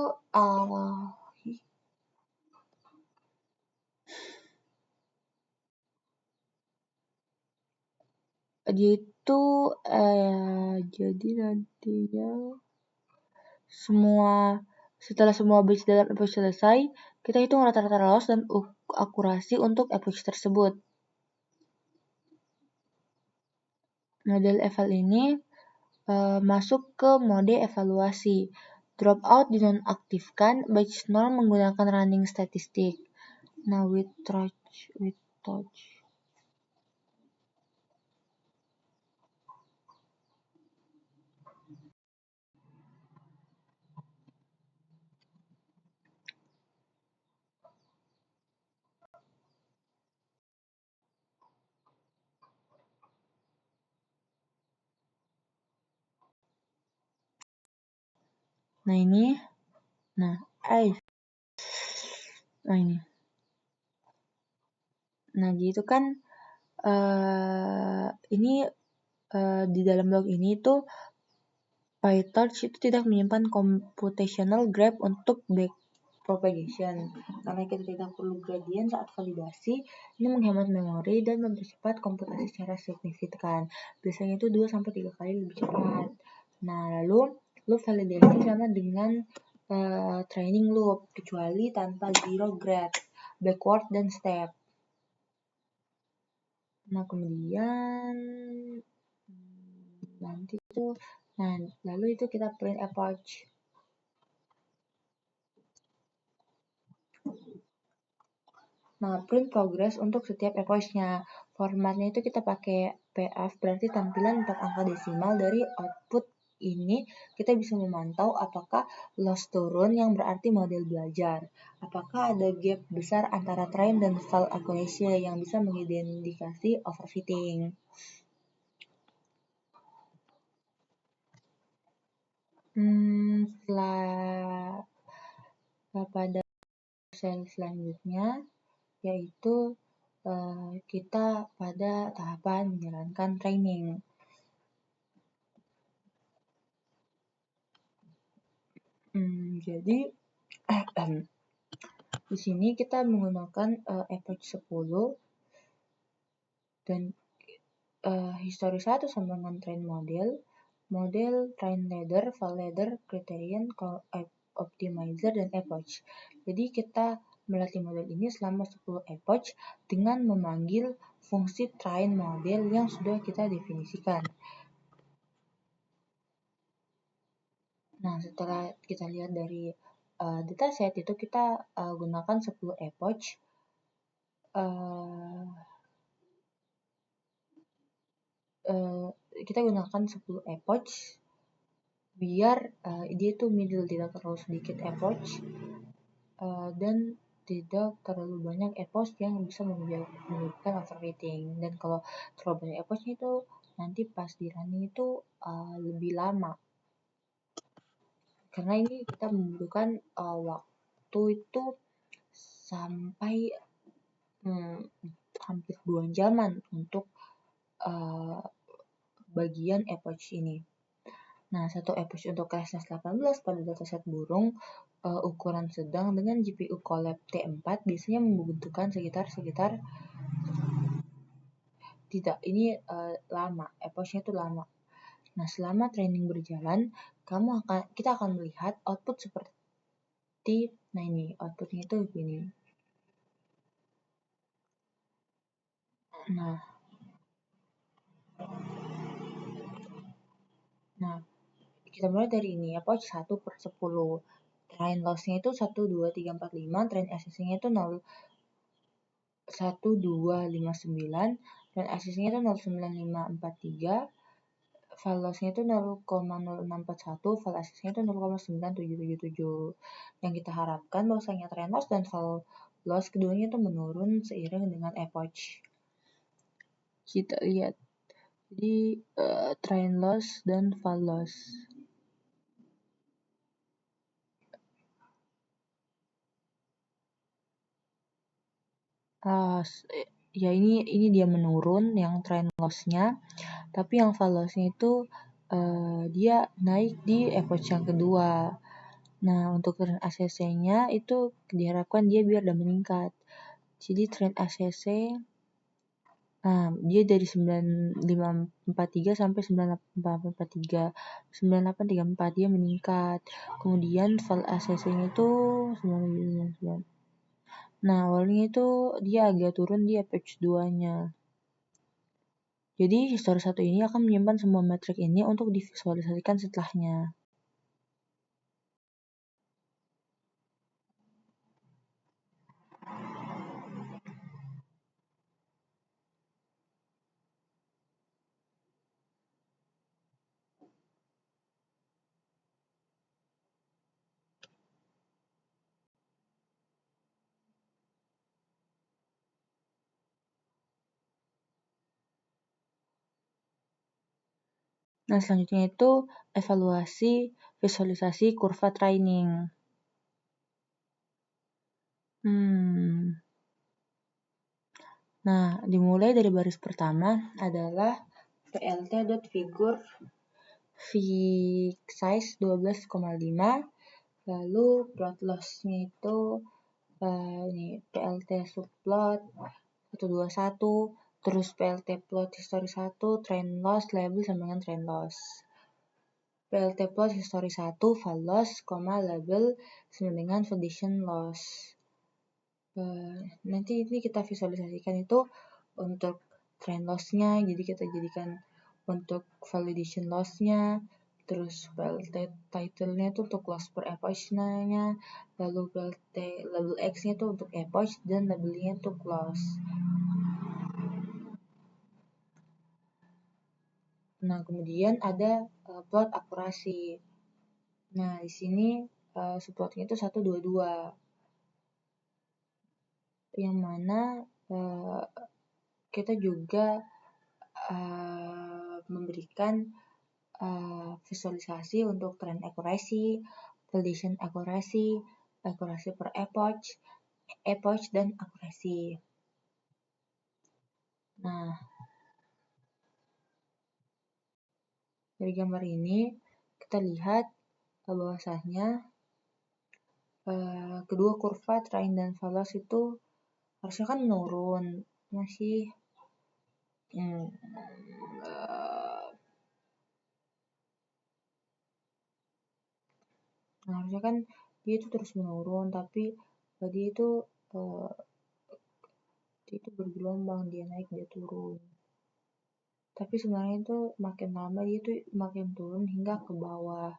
jadi nantinya setelah semua batch dalam epoch selesai, kita hitung rata-rata loss dan akurasi untuk epoch tersebut. Model eval ini masuk ke mode evaluasi. Dropout dinonaktifkan, batch 0 menggunakan running statistik. Nah, with touch. Nah, ini. Nah, ini. Nah, gitu kan ini di dalam blog ini tuh PyTorch itu tidak menyimpan computational graph untuk backpropagation. Karena kita tidak perlu gradient saat validasi, ini menghemat memori dan mempercepat komputasi secara signifikan. Biasanya itu 2-3 kali lebih cepat. Nah, lalu loop validasi sama dengan training loop, kecuali tanpa zero graph, backward, dan step. Nah, kemudian lalu itu kita print epoch. Nah, print progress untuk setiap epochnya. Formatnya itu kita pakai PF, berarti tampilan 4 angka desimal dari output ini kita bisa memantau apakah loss turun yang berarti model belajar. Apakah ada gap besar antara train dan val accuracy yang bisa mengidentifikasi overfitting. Pada sel selanjutnya yaitu kita pada tahapan menjalankan training. Jadi di sini kita menggunakan epoch 10 dan history 1 sama dengan train model train ladder, file ladder, criterion, optimizer, dan epoch. Jadi kita melatih model ini selama 10 epoch dengan memanggil fungsi train model yang sudah kita definisikan. Nah, setelah kita lihat dari dataset itu kita gunakan 10 epoch. Kita gunakan 10 epoch biar dia itu middle, tidak terlalu sedikit epoch dan tidak terlalu banyak epoch yang bisa menyebabkan overfitting. Dan kalau terlalu banyak epoch itu nanti pas di running itu lebih lama, karena ini kita membutuhkan waktu itu sampai hampir 2 jaman untuk bagian epoch ini. Nah, satu epoch untuk Crashnas 18 pada dataset burung ukuran sedang dengan GPU Colab T4 biasanya membutuhkan sekitar tidak, ini lama, epochnya itu lama. Nah, selama training berjalan, kita akan melihat output seperti, nah ini outputnya itu begini. Nah, kita mulai dari ini, epoch 1/10. Train loss-nya itu 1, 2, 3, 4, 5, train accessing-nya itu 1, 2, 5, 9, train accessing-nya itu 0,9543, file loss-nya itu 0,0641, file access-nya itu 0,9777. Yang kita harapkan bahwasanya train loss dan file loss keduanya itu menurun seiring dengan epoch. Kita lihat. Jadi train loss dan file loss. Ya ini dia menurun yang train loss-nya, tapi yang file loss-nya itu dia naik di epoch yang kedua. Nah, untuk train ACC-nya itu diharapkan dia biar udah meningkat. Jadi train ACC dia dari 9543 sampai 9843. 9834 dia meningkat. Kemudian file ACC-nya itu 999. Nah, awalnya itu dia agak turun di epoch 2-nya. Jadi, history 1 ini akan menyimpan semua metrik ini untuk divisualisasikan setelahnya. Nah, selanjutnya itu evaluasi visualisasi kurva training. Nah, dimulai dari baris pertama adalah plt.figure size 12,5, lalu plot loss-nya itu ini plt subplot 121, terus plt plot history 1, train loss, label sama dengan train loss. plt plot history 1, file loss, label sama dengan validation loss. Nanti ini kita visualisasikan itu untuk train loss-nya, jadi kita jadikan untuk validation loss-nya, terus plt title-nya itu untuk loss per epoch-nya, lalu plt label X-nya itu untuk epoch dan label-nya untuk loss. Nah, kemudian ada plot akurasi. Nah, di sini subplotnya itu 122. Yang mana kita juga memberikan visualisasi untuk trend accuracy, validation accuracy, akurasi per epoch dan akurasi. Nah, dari gambar ini kita lihat bahwasanya kedua kurva train dan falos itu harusnya kan menurun, masih harusnya kan dia itu terus menurun, tapi dia itu bergelombang, dia naik dia turun. Tapi sebenarnya itu makin lama dia itu makin turun hingga ke bawah.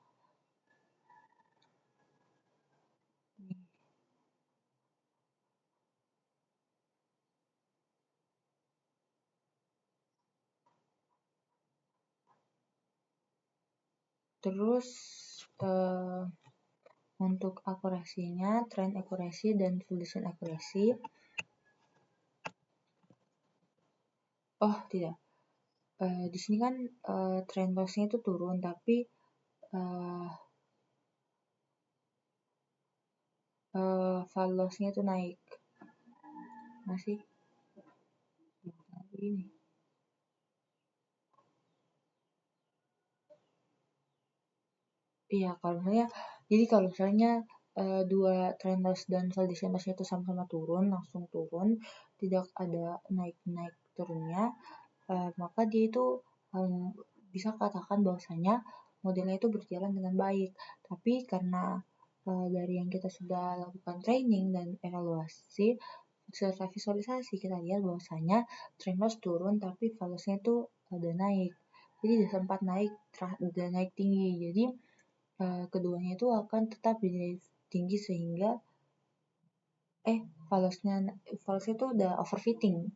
Terus untuk akurasinya, trend akurasi dan validation akurasi. Oh tidak, di sini kan trend loss-nya itu turun, tapi val loss-nya itu naik. Masih ini. Iya, kalau misalnya dua trend loss dan validation loss itu sama-sama turun, langsung turun, tidak ada naik-naik turunnya, maka dia itu bisa katakan bahwasanya modelnya itu berjalan dengan baik. Tapi karena dari yang kita sudah lakukan training dan evaluasi serta visualisasi, kita lihat bahwasanya trend loss turun tapi valuasinya itu ada naik. Jadi sempat naik tinggi. Jadi keduanya itu akan tetap di tinggi sehingga valuasinya itu udah overfitting.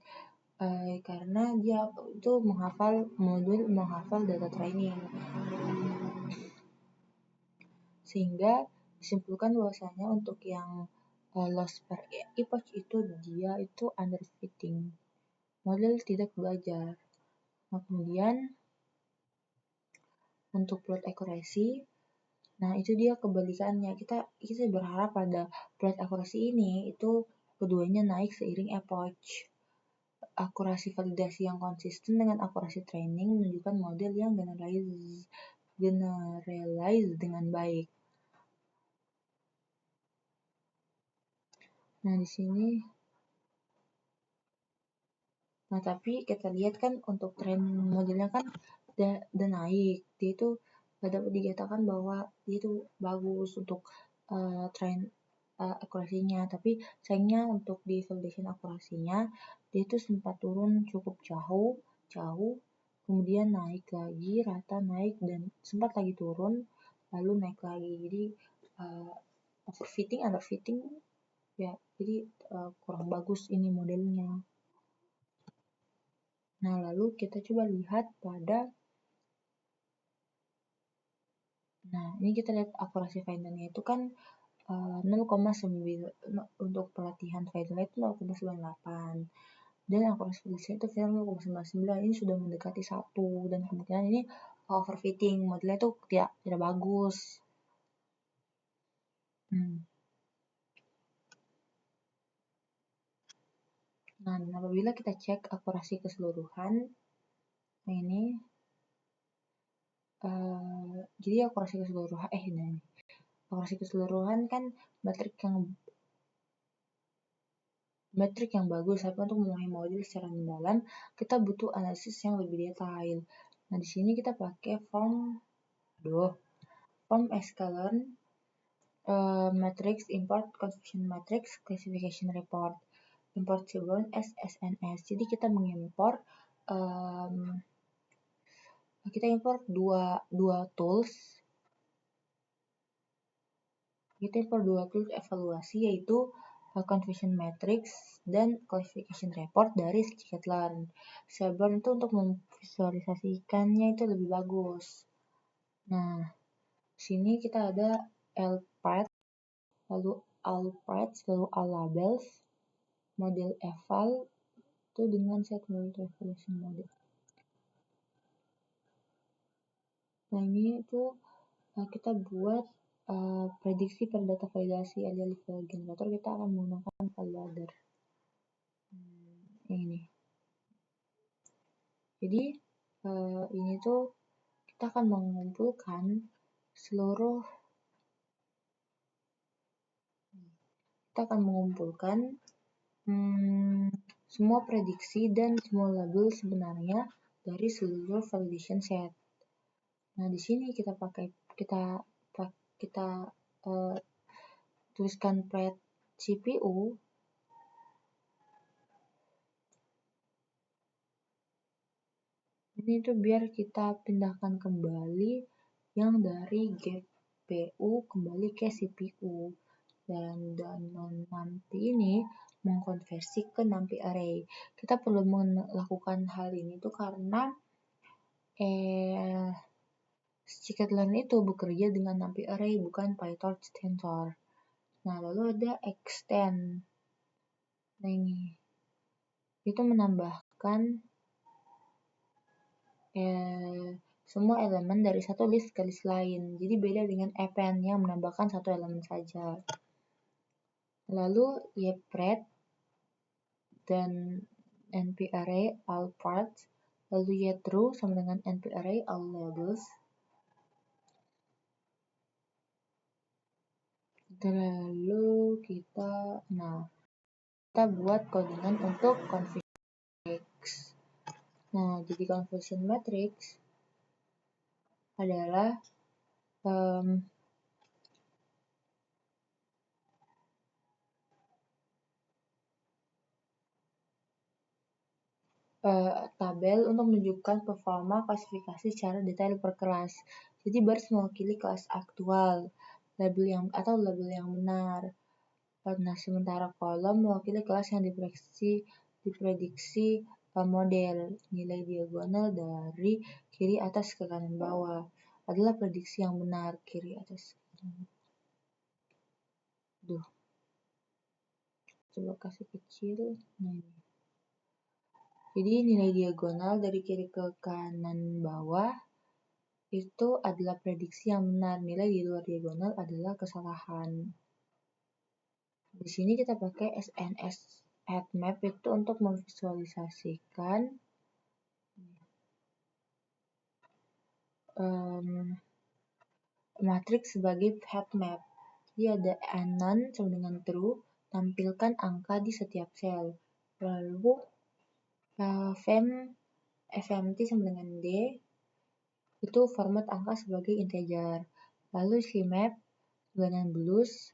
Karena dia itu menghafal data training, sehingga disimpulkan bahwasanya untuk yang loss per epoch itu dia itu underfitting, model tidak belajar. Nah, kemudian untuk plot accuracy, nah itu dia kebalikannya, kita berharap pada plot accuracy ini itu keduanya naik seiring epoch. Akurasi validasi yang konsisten dengan akurasi training menunjukkan model yang generalize dengan baik. Nah, di sini tapi kita lihat kan untuk tren modelnya kan udah naik. Dia itu dapat dikatakan bahwa dia itu bagus untuk tren akurasinya, tapi sayangnya untuk di validation akurasinya dia itu sempat turun cukup jauh, kemudian naik lagi, rata naik dan sempat lagi turun, lalu naik lagi. Jadi overfitting, underfitting ya, jadi kurang bagus ini modelnya. Nah, lalu kita coba lihat pada ini kita lihat akurasi finalnya itu kan 0,9 untuk pelatihan final itu 0,98 dan akurasi finalnya itu final 0,99. Ini sudah mendekati 1 dan kemungkinan ini overfitting, modelnya itu tidak bagus. Nah, apabila kita cek akurasi keseluruhan, nah ini jadi akurasi keseluruhan akurasi keseluruhan kan metrik yang bagus, tapi untuk memahami model secara mendalam kita butuh analisis yang lebih detail. Nah, di sini kita pakai form sklearn matrix import confusion matrix classification report import Seaborn SSNS. Jadi kita mengimport dua tools. Kita import dua tools evaluasi, yaitu confusion matrix dan classification report dari scikit-learn. Seaborn itu untuk memvisualisasikannya itu lebih bagus. Nah, sini kita ada LPRED, lalu ALPREDS, lalu ALLABELS, model eval itu dengan set multi evaluation model. Nah, ini itu kita buat prediksi per data validasi alias level generator. Kita akan menggunakan validator ini. Jadi ini tuh kita akan mengumpulkan seluruh kita akan mengumpulkan semua prediksi dan semua label sebenarnya dari seluruh validation set. Nah, di sini kita tuliskan pred CPU. Ini tuh biar kita pindahkan kembali yang dari GPU kembali ke CPU. Dan nanti ini mengkonversi ke NumPy array. Kita perlu melakukan hal ini tuh karena scikit-learn itu bekerja dengan NumPy array bukan PyTorch tensor. Nah, lalu ada extend. Nah, ini itu menambahkan semua elemen dari satu list ke list lain. Jadi beda dengan append yang menambahkan satu elemen saja. Lalu ypred dan nparray all parts. Lalu ytrue sama dengan nparray all labels. Lalu kita buat codingan untuk conversion matrix. Nah, jadi conversion matrix adalah tabel untuk menunjukkan performa klasifikasi secara detail per kelas. Jadi bars mewakili kelas aktual, label yang benar. Nah, sementara kolom mewakili kelas yang diprediksi model. Nilai diagonal dari kiri atas ke kanan bawah adalah prediksi yang benar, kiri atas ke kanan. Coba kasih kecil. Nah, ini. Jadi nilai diagonal dari kiri ke kanan bawah itu adalah prediksi yang benar. Nilai di luar diagonal adalah kesalahan. Di sini kita pakai SNS headmap itu untuk memvisualisasikan matriks sebagai headmap. Jadi ada anon sama dengan true, tampilkan angka di setiap sel. Lalu fmt sama dengan d, itu format angka sebagai integer. Lalu cmap dengan blues,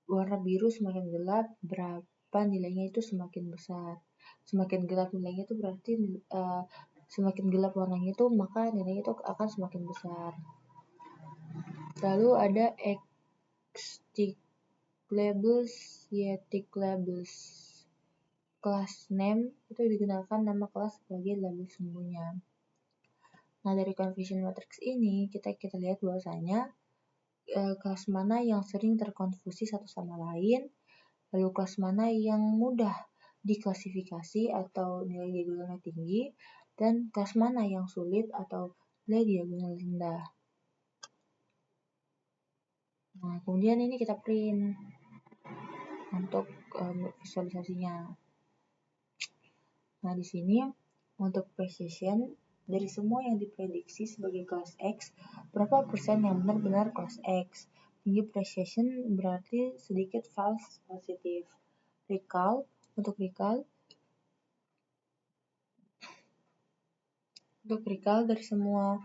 warna biru semakin gelap, berapa nilainya itu semakin besar. Semakin gelap nilainya itu berarti semakin gelap warnanya itu maka nilainya itu akan semakin besar. Lalu ada xticklabels, yticklabels. Class name itu digunakan nama kelas sebagai label sungguhnya. Nah, dari conversion matrix ini kita lihat bahwasanya kelas mana yang sering terkonfusi satu sama lain, lalu kelas mana yang mudah diklasifikasi atau nilai diagonalnya tinggi, dan kelas mana yang sulit atau nilai diagonal rendah. Nah, kemudian ini kita print untuk visualisasinya. Nah, di sini untuk precision dari semua yang diprediksi sebagai kelas X, berapa persen yang benar-benar kelas X? Tinggi precision berarti sedikit false positive. Recall, untuk recall dari semua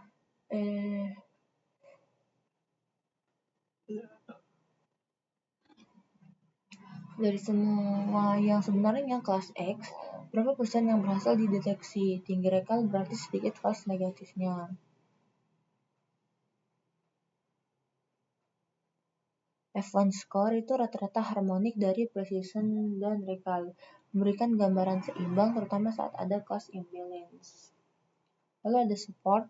yang sebenarnya kelas X, berapa persen yang berhasil dideteksi? Tinggi recall berarti sedikit false negatifnya. F1 score itu rata-rata harmonik dari precision dan recall, memberikan gambaran seimbang terutama saat ada class imbalance. Lalu ada support,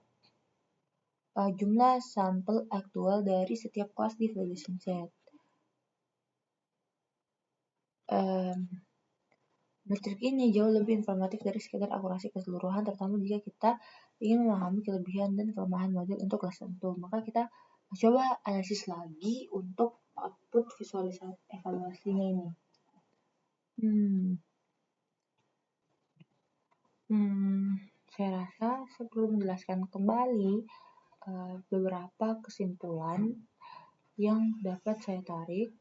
jumlah sampel aktual dari setiap kelas di validation set. Metrik ini jauh lebih informatif dari sekedar akurasi keseluruhan, terutama jika kita ingin memahami kelebihan dan kelemahan model untuk kelas tertentu. Maka kita coba analisis lagi untuk output visualisasi evaluasinya ini. Saya rasa saya perlu menjelaskan kembali beberapa kesimpulan yang dapat saya tarik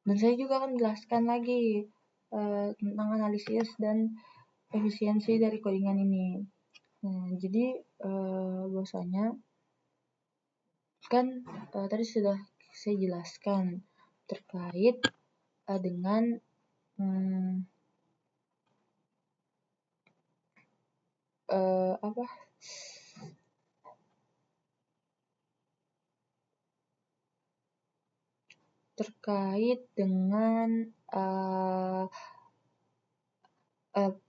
Dan saya juga akan menjelaskan lagi tentang analisis dan efisiensi dari codingan ini. Nah, jadi bahwasanya kan tadi sudah saya jelaskan terkait dengan apa terkait dengan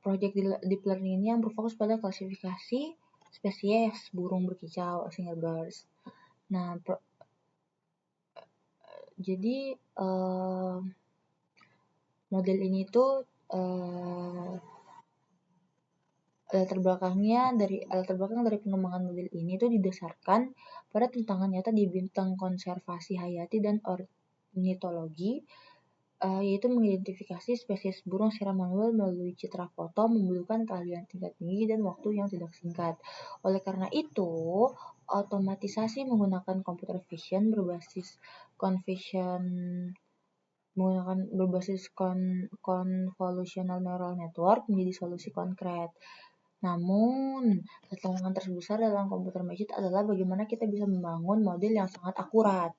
project deep learning ini yang berfokus pada klasifikasi spesies burung berkicau Singlebirds. Nah, jadi model ini tuh latar belakang dari pengembangan model ini tuh didasarkan pada tantangan nyata di bidang konservasi hayati dan ornitologi, yaitu mengidentifikasi spesies burung secara manual melalui citra foto membutuhkan keahlian tingkat tinggi dan waktu yang tidak singkat. Oleh karena itu, otomatisasi menggunakan computer vision berbasis convolutional neural network menjadi solusi konkret. Namun, tantangan terbesar dalam computer vision adalah bagaimana kita bisa membangun model yang sangat akurat.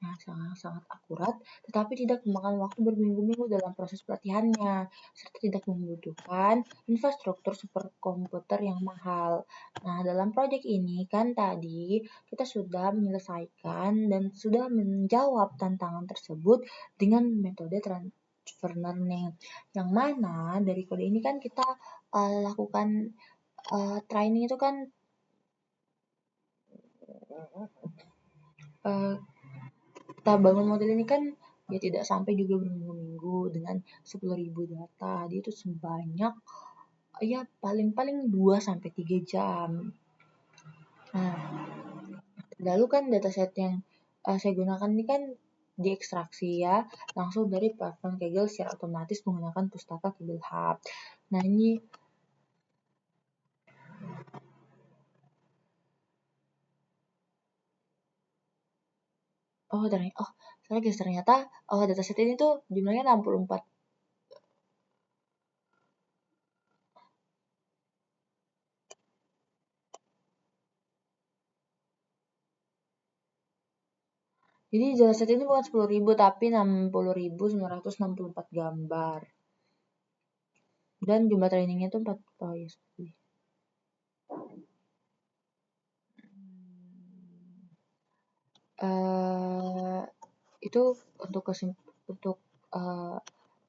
Nah, sangat akurat, tetapi tidak memakan waktu berminggu-minggu dalam proses pelatihannya, serta tidak membutuhkan infrastruktur superkomputer yang mahal. Nah, dalam proyek ini kan tadi kita sudah menyelesaikan dan sudah menjawab tantangan tersebut dengan metode transfer learning. Yang mana dari kode ini kan kita lakukan training itu kan kita bangun model ini kan ya tidak sampai juga berminggu-minggu dengan 10.000 data. Dia itu sebanyak ya paling-paling 2 sampai 3 jam. Nah, lalu kan dataset yang saya gunakan ini kan diekstraksi ya langsung dari platform Kaggle secara otomatis menggunakan pustaka Kaggle Hub. Nah, ini ternyata dataset ini tuh jumlahnya 64. Jadi dataset ini bukan 10.000 tapi 60.964 gambar. Dan jumlah trainingnya itu 4 ya. Itu untuk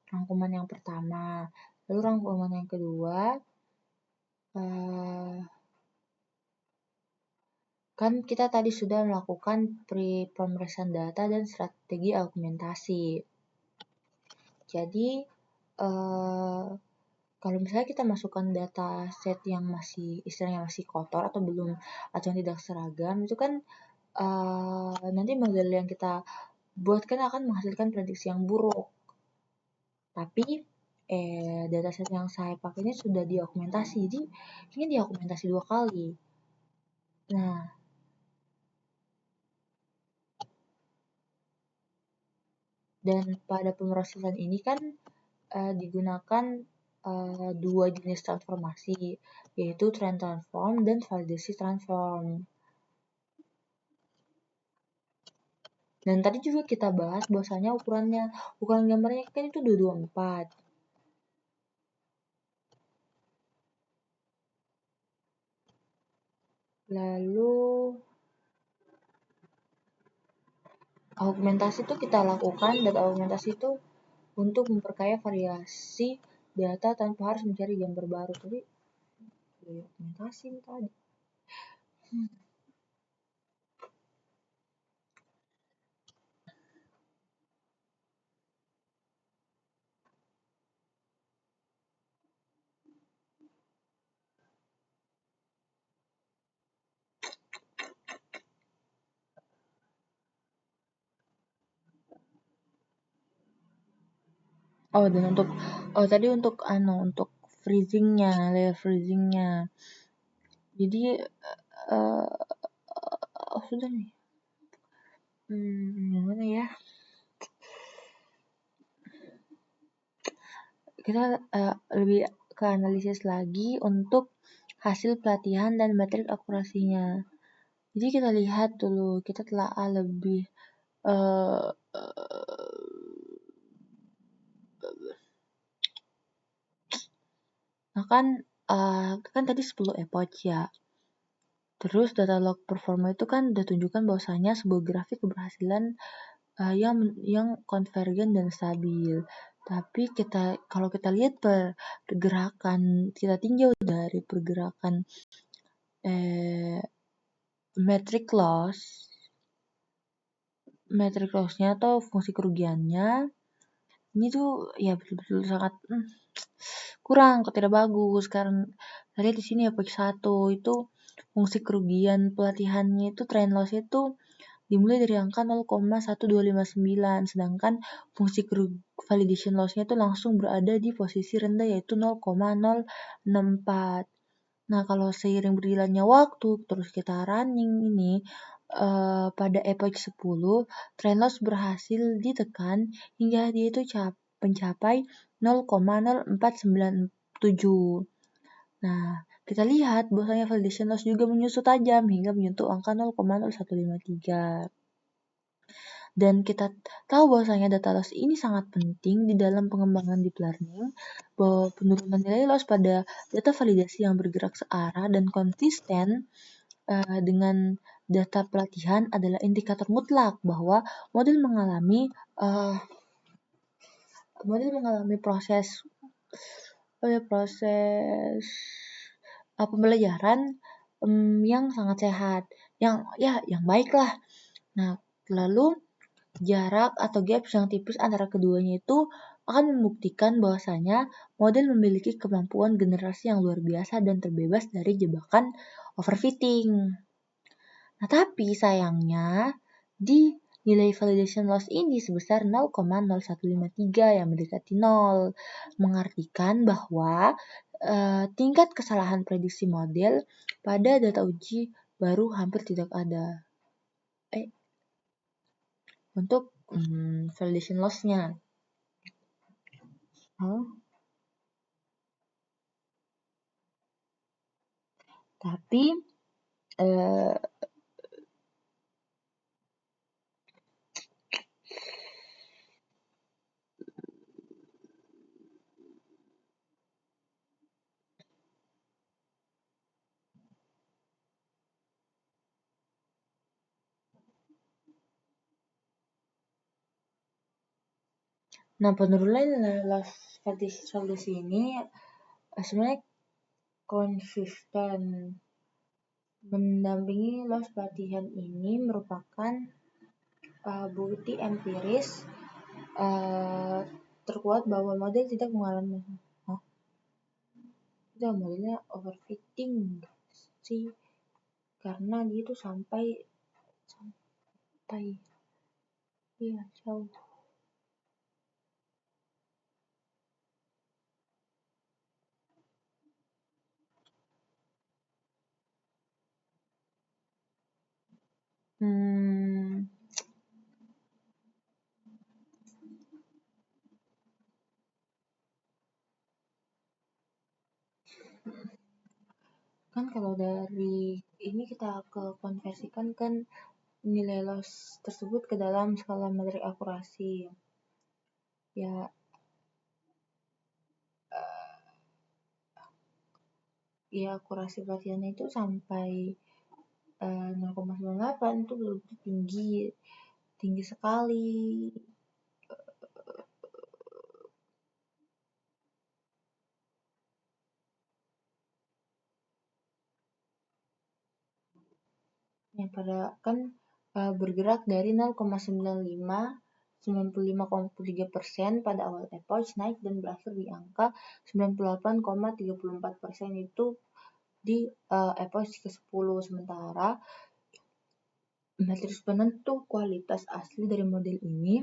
rangkuman yang pertama. Lalu rangkuman yang kedua, kan kita tadi sudah melakukan pemeriksaan data dan strategi argumentasi. Jadi kalau misalnya kita masukkan data set yang istilahnya masih kotor atau belum atau yang tidak seragam, itu kan nanti model yang kita buat kan akan menghasilkan prediksi yang buruk. Tapi dataset yang saya pakai ini sudah diaugmentasi, jadi ini diaugmentasi 2 kali. Nah, dan pada pemrosesan ini kan digunakan 2 jenis transformasi, yaitu trend transform dan validasi transform. Dan tadi juga kita bahas bahwasanya ukuran gambarnya kan itu 224. Lalu augmentasi itu kita lakukan dan augmentasi itu untuk memperkaya variasi data tanpa harus mencari gambar baru. Jadi augmentasi tadi. Dan untuk freezingnya, layer freezingnya. Jadi sudah nih. Gimana ya? kita lebih ke analisis lagi untuk hasil pelatihan dan metrik akurasinya. Jadi kita lihat dulu, kita telah lebih nah kan tadi 10 epoch ya. Terus data log performa itu kan udah tunjukkan bahwasanya sebuah grafik keberhasilan yang konvergen dan stabil. Tapi kalau kita lihat pergerakan, kita tinjau dari pergerakan metric loss-nya atau fungsi kerugiannya, ini tuh ya betul-betul sangat kurang, tidak bagus. Karena tadi di sini epoch 1 itu fungsi kerugian pelatihannya itu trend loss itu dimulai dari angka 0,1259, sedangkan fungsi validation loss-nya itu langsung berada di posisi rendah yaitu 0,064. Nah, kalau seiring berjalannya waktu terus kita running ini pada epoch 10 trend loss berhasil ditekan hingga dia itu mencapai 0,0497. Nah, kita lihat bahwasanya validation loss juga menyusut tajam hingga menyentuh angka 0,0153. Dan kita tahu bahwasanya data loss ini sangat penting di dalam pengembangan deep learning, bahwa penurunan nilai loss pada data validasi yang bergerak searah dan konsisten dengan data pelatihan adalah indikator mutlak bahwa model mengalami proses pembelajaran yang sangat sehat, yang baik lah. Nah, lalu jarak atau gap yang tipis antara keduanya itu akan membuktikan bahwasanya model memiliki kemampuan generasi yang luar biasa dan terbebas dari jebakan overfitting. Nah, tapi sayangnya di nilai validation loss ini sebesar 0,0153 yang mendekati 0, mengartikan bahwa tingkat kesalahan prediksi model pada data uji baru hampir tidak ada. Untuk validation loss-nya. Tapi nah, penurunan loss validasi ini sebenarnya konsisten mendampingi loss pelatihan ini merupakan bukti empiris terkuat bahwa model tidak mengalami modelnya overfitting sih, karena dia itu sampai jauh. Kan kalau dari ini kita konversikan kan nilai loss tersebut ke dalam skala metrik akurasi. Ya akurasi pelatihannya itu sampai 0,98 itu belum tinggi sekali. Yang pada kan bergerak dari 0,95% pada awal epoch naik dan berakhir di angka 98,34% itu di epoch ke-10. Sementara matriks penentu kualitas asli dari model ini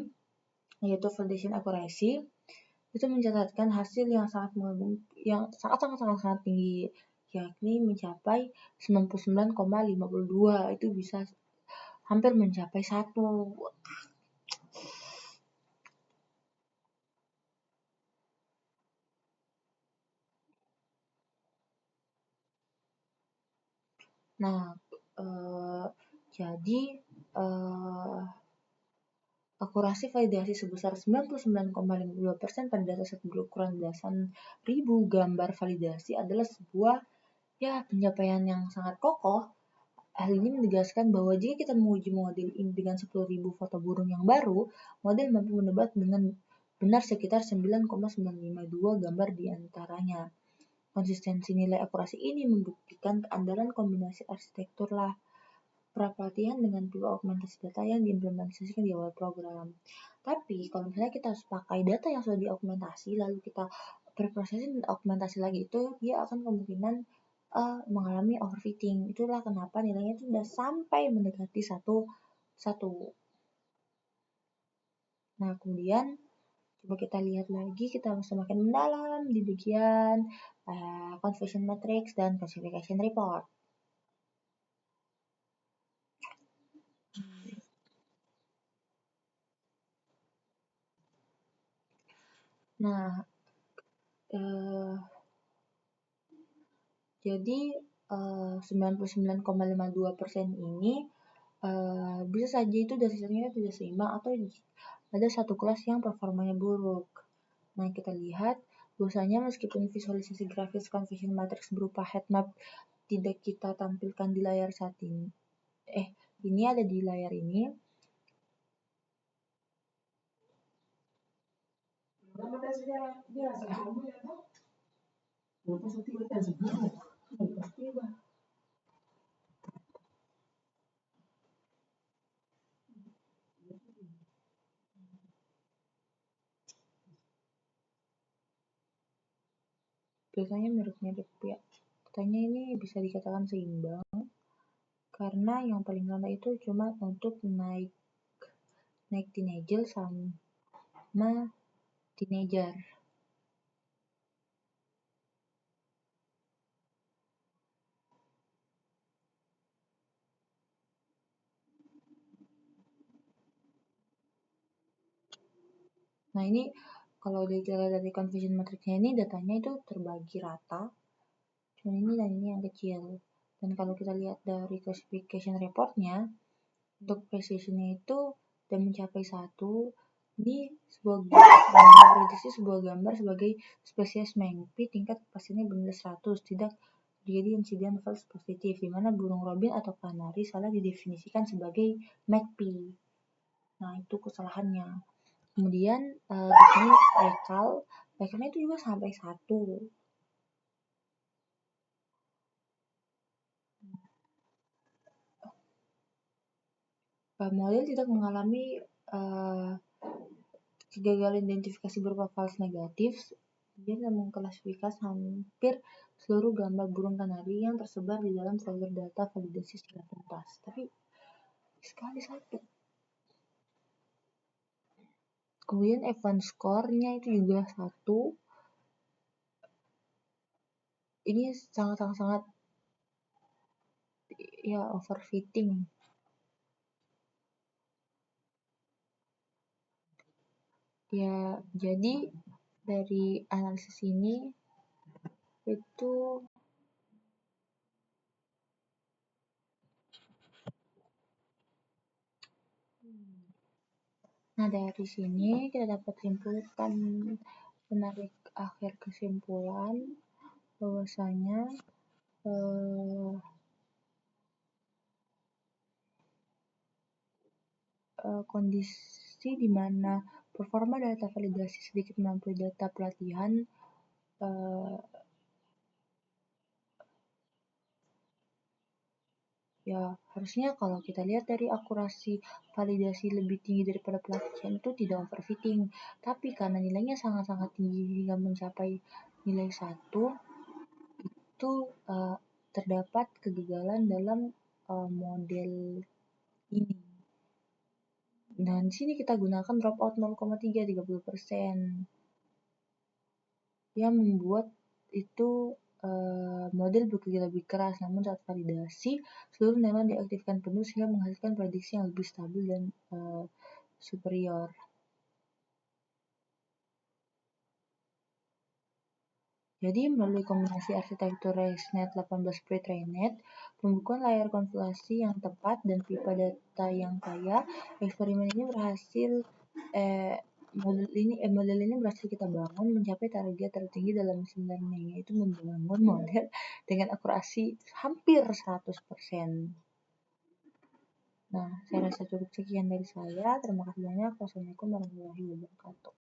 yaitu validation accuracy itu mencatatkan hasil yang sangat tinggi, yakni mencapai 99,52, itu bisa hampir mencapai 1. Nah, jadi akurasi validasi sebesar 99,52% pada dataset berukuran belasan ribu gambar validasi adalah sebuah pencapaian yang sangat kokoh. Hal ini menegaskan bahwa jika kita menguji model ini dengan 10.000 foto burung yang baru, model mampu menebak dengan benar sekitar 9,952 gambar di antaranya. Konsistensi nilai akurasi ini membuktikan keandalan kombinasi arsitektur pra-pelatihan dengan pure augmentasi data yang diimplementasikan di awal program. Tapi kalau misalnya kita harus pakai data yang sudah diaugmentasi lalu kita preprocessing dan augmentasi lagi, itu dia akan kemungkinan mengalami overfitting. Itulah kenapa nilainya itu sudah sampai mendekati satu. Nah, kemudian coba kita lihat lagi, kita semakin mendalam di bagian confession matrix dan classification report. Nah, jadi 99,52% ini bisa saja itu dasarnya tidak seimbang atau ada satu kelas yang performanya buruk. Nah, kita lihat bahwasanya meskipun visualisasi grafis confession matrix berupa heat map tidak kita tampilkan di layar saat ini. Ini ada di layar ini. Biasanya mirip-mirip ya. Katanya ini bisa dikatakan seimbang karena yang paling rendah itu cuma untuk naik teenager sama teenager. Nah, ini kalau dilihat dari confession matrixnya ini datanya itu terbagi rata. Cuma ini dan ini yang kecil. Dan kalau kita lihat dari classification reportnya, untuk precisionnya itu sudah mencapai 1. Ini memprediksi sebuah gambar sebagai spesies mangpi tingkat kepastiannya benar 100, tidak terjadi insiden false positif, di mana burung robin atau kanari salah didefinisikan sebagai magpie. Nah, itu kesalahannya. Kemudian di sini recalnya itu juga sampai 1. Model tidak mengalami kegagalan identifikasi berupa false negatif. Dia mengklasifikasi hampir seluruh gambar burung kanari yang tersebar di dalam folder data validasi secara tuntas. Tapi sekali satu. Kemudian F1 score-nya itu juga 1. Ini sangat overfitting. Jadi dari analisis ini itu dari sini kita dapat simpulkan, menarik akhir kesimpulan bahwasanya kondisi di mana performa data validasi sedikit melampaui data pelatihan harusnya kalau kita lihat dari akurasi validasi lebih tinggi daripada pelatihan itu tidak overfitting, tapi karena nilainya sangat-sangat tinggi hingga mencapai nilai 1, itu terdapat kegagalan dalam model ini. Nah, di sini kita gunakan dropout 0,30% yang membuat itu model bekerja lebih keras, namun saat validasi seluruh neuron diaktifkan penuh sehingga menghasilkan prediksi yang lebih stabil dan superior. Jadi, melalui kombinasi arsitektur ResNet 18 pre-trainet, pembukuan layar konstelasi yang tepat, dan pipa data yang kaya, model ini berhasil kita bangun mencapai target tertinggi dalam machine learning, yaitu membangun model dengan akurasi hampir 100%. Nah, saya rasa cukup sekian dari saya. Terima kasih banyak. Wassalamualaikum warahmatullahi wabarakatuh.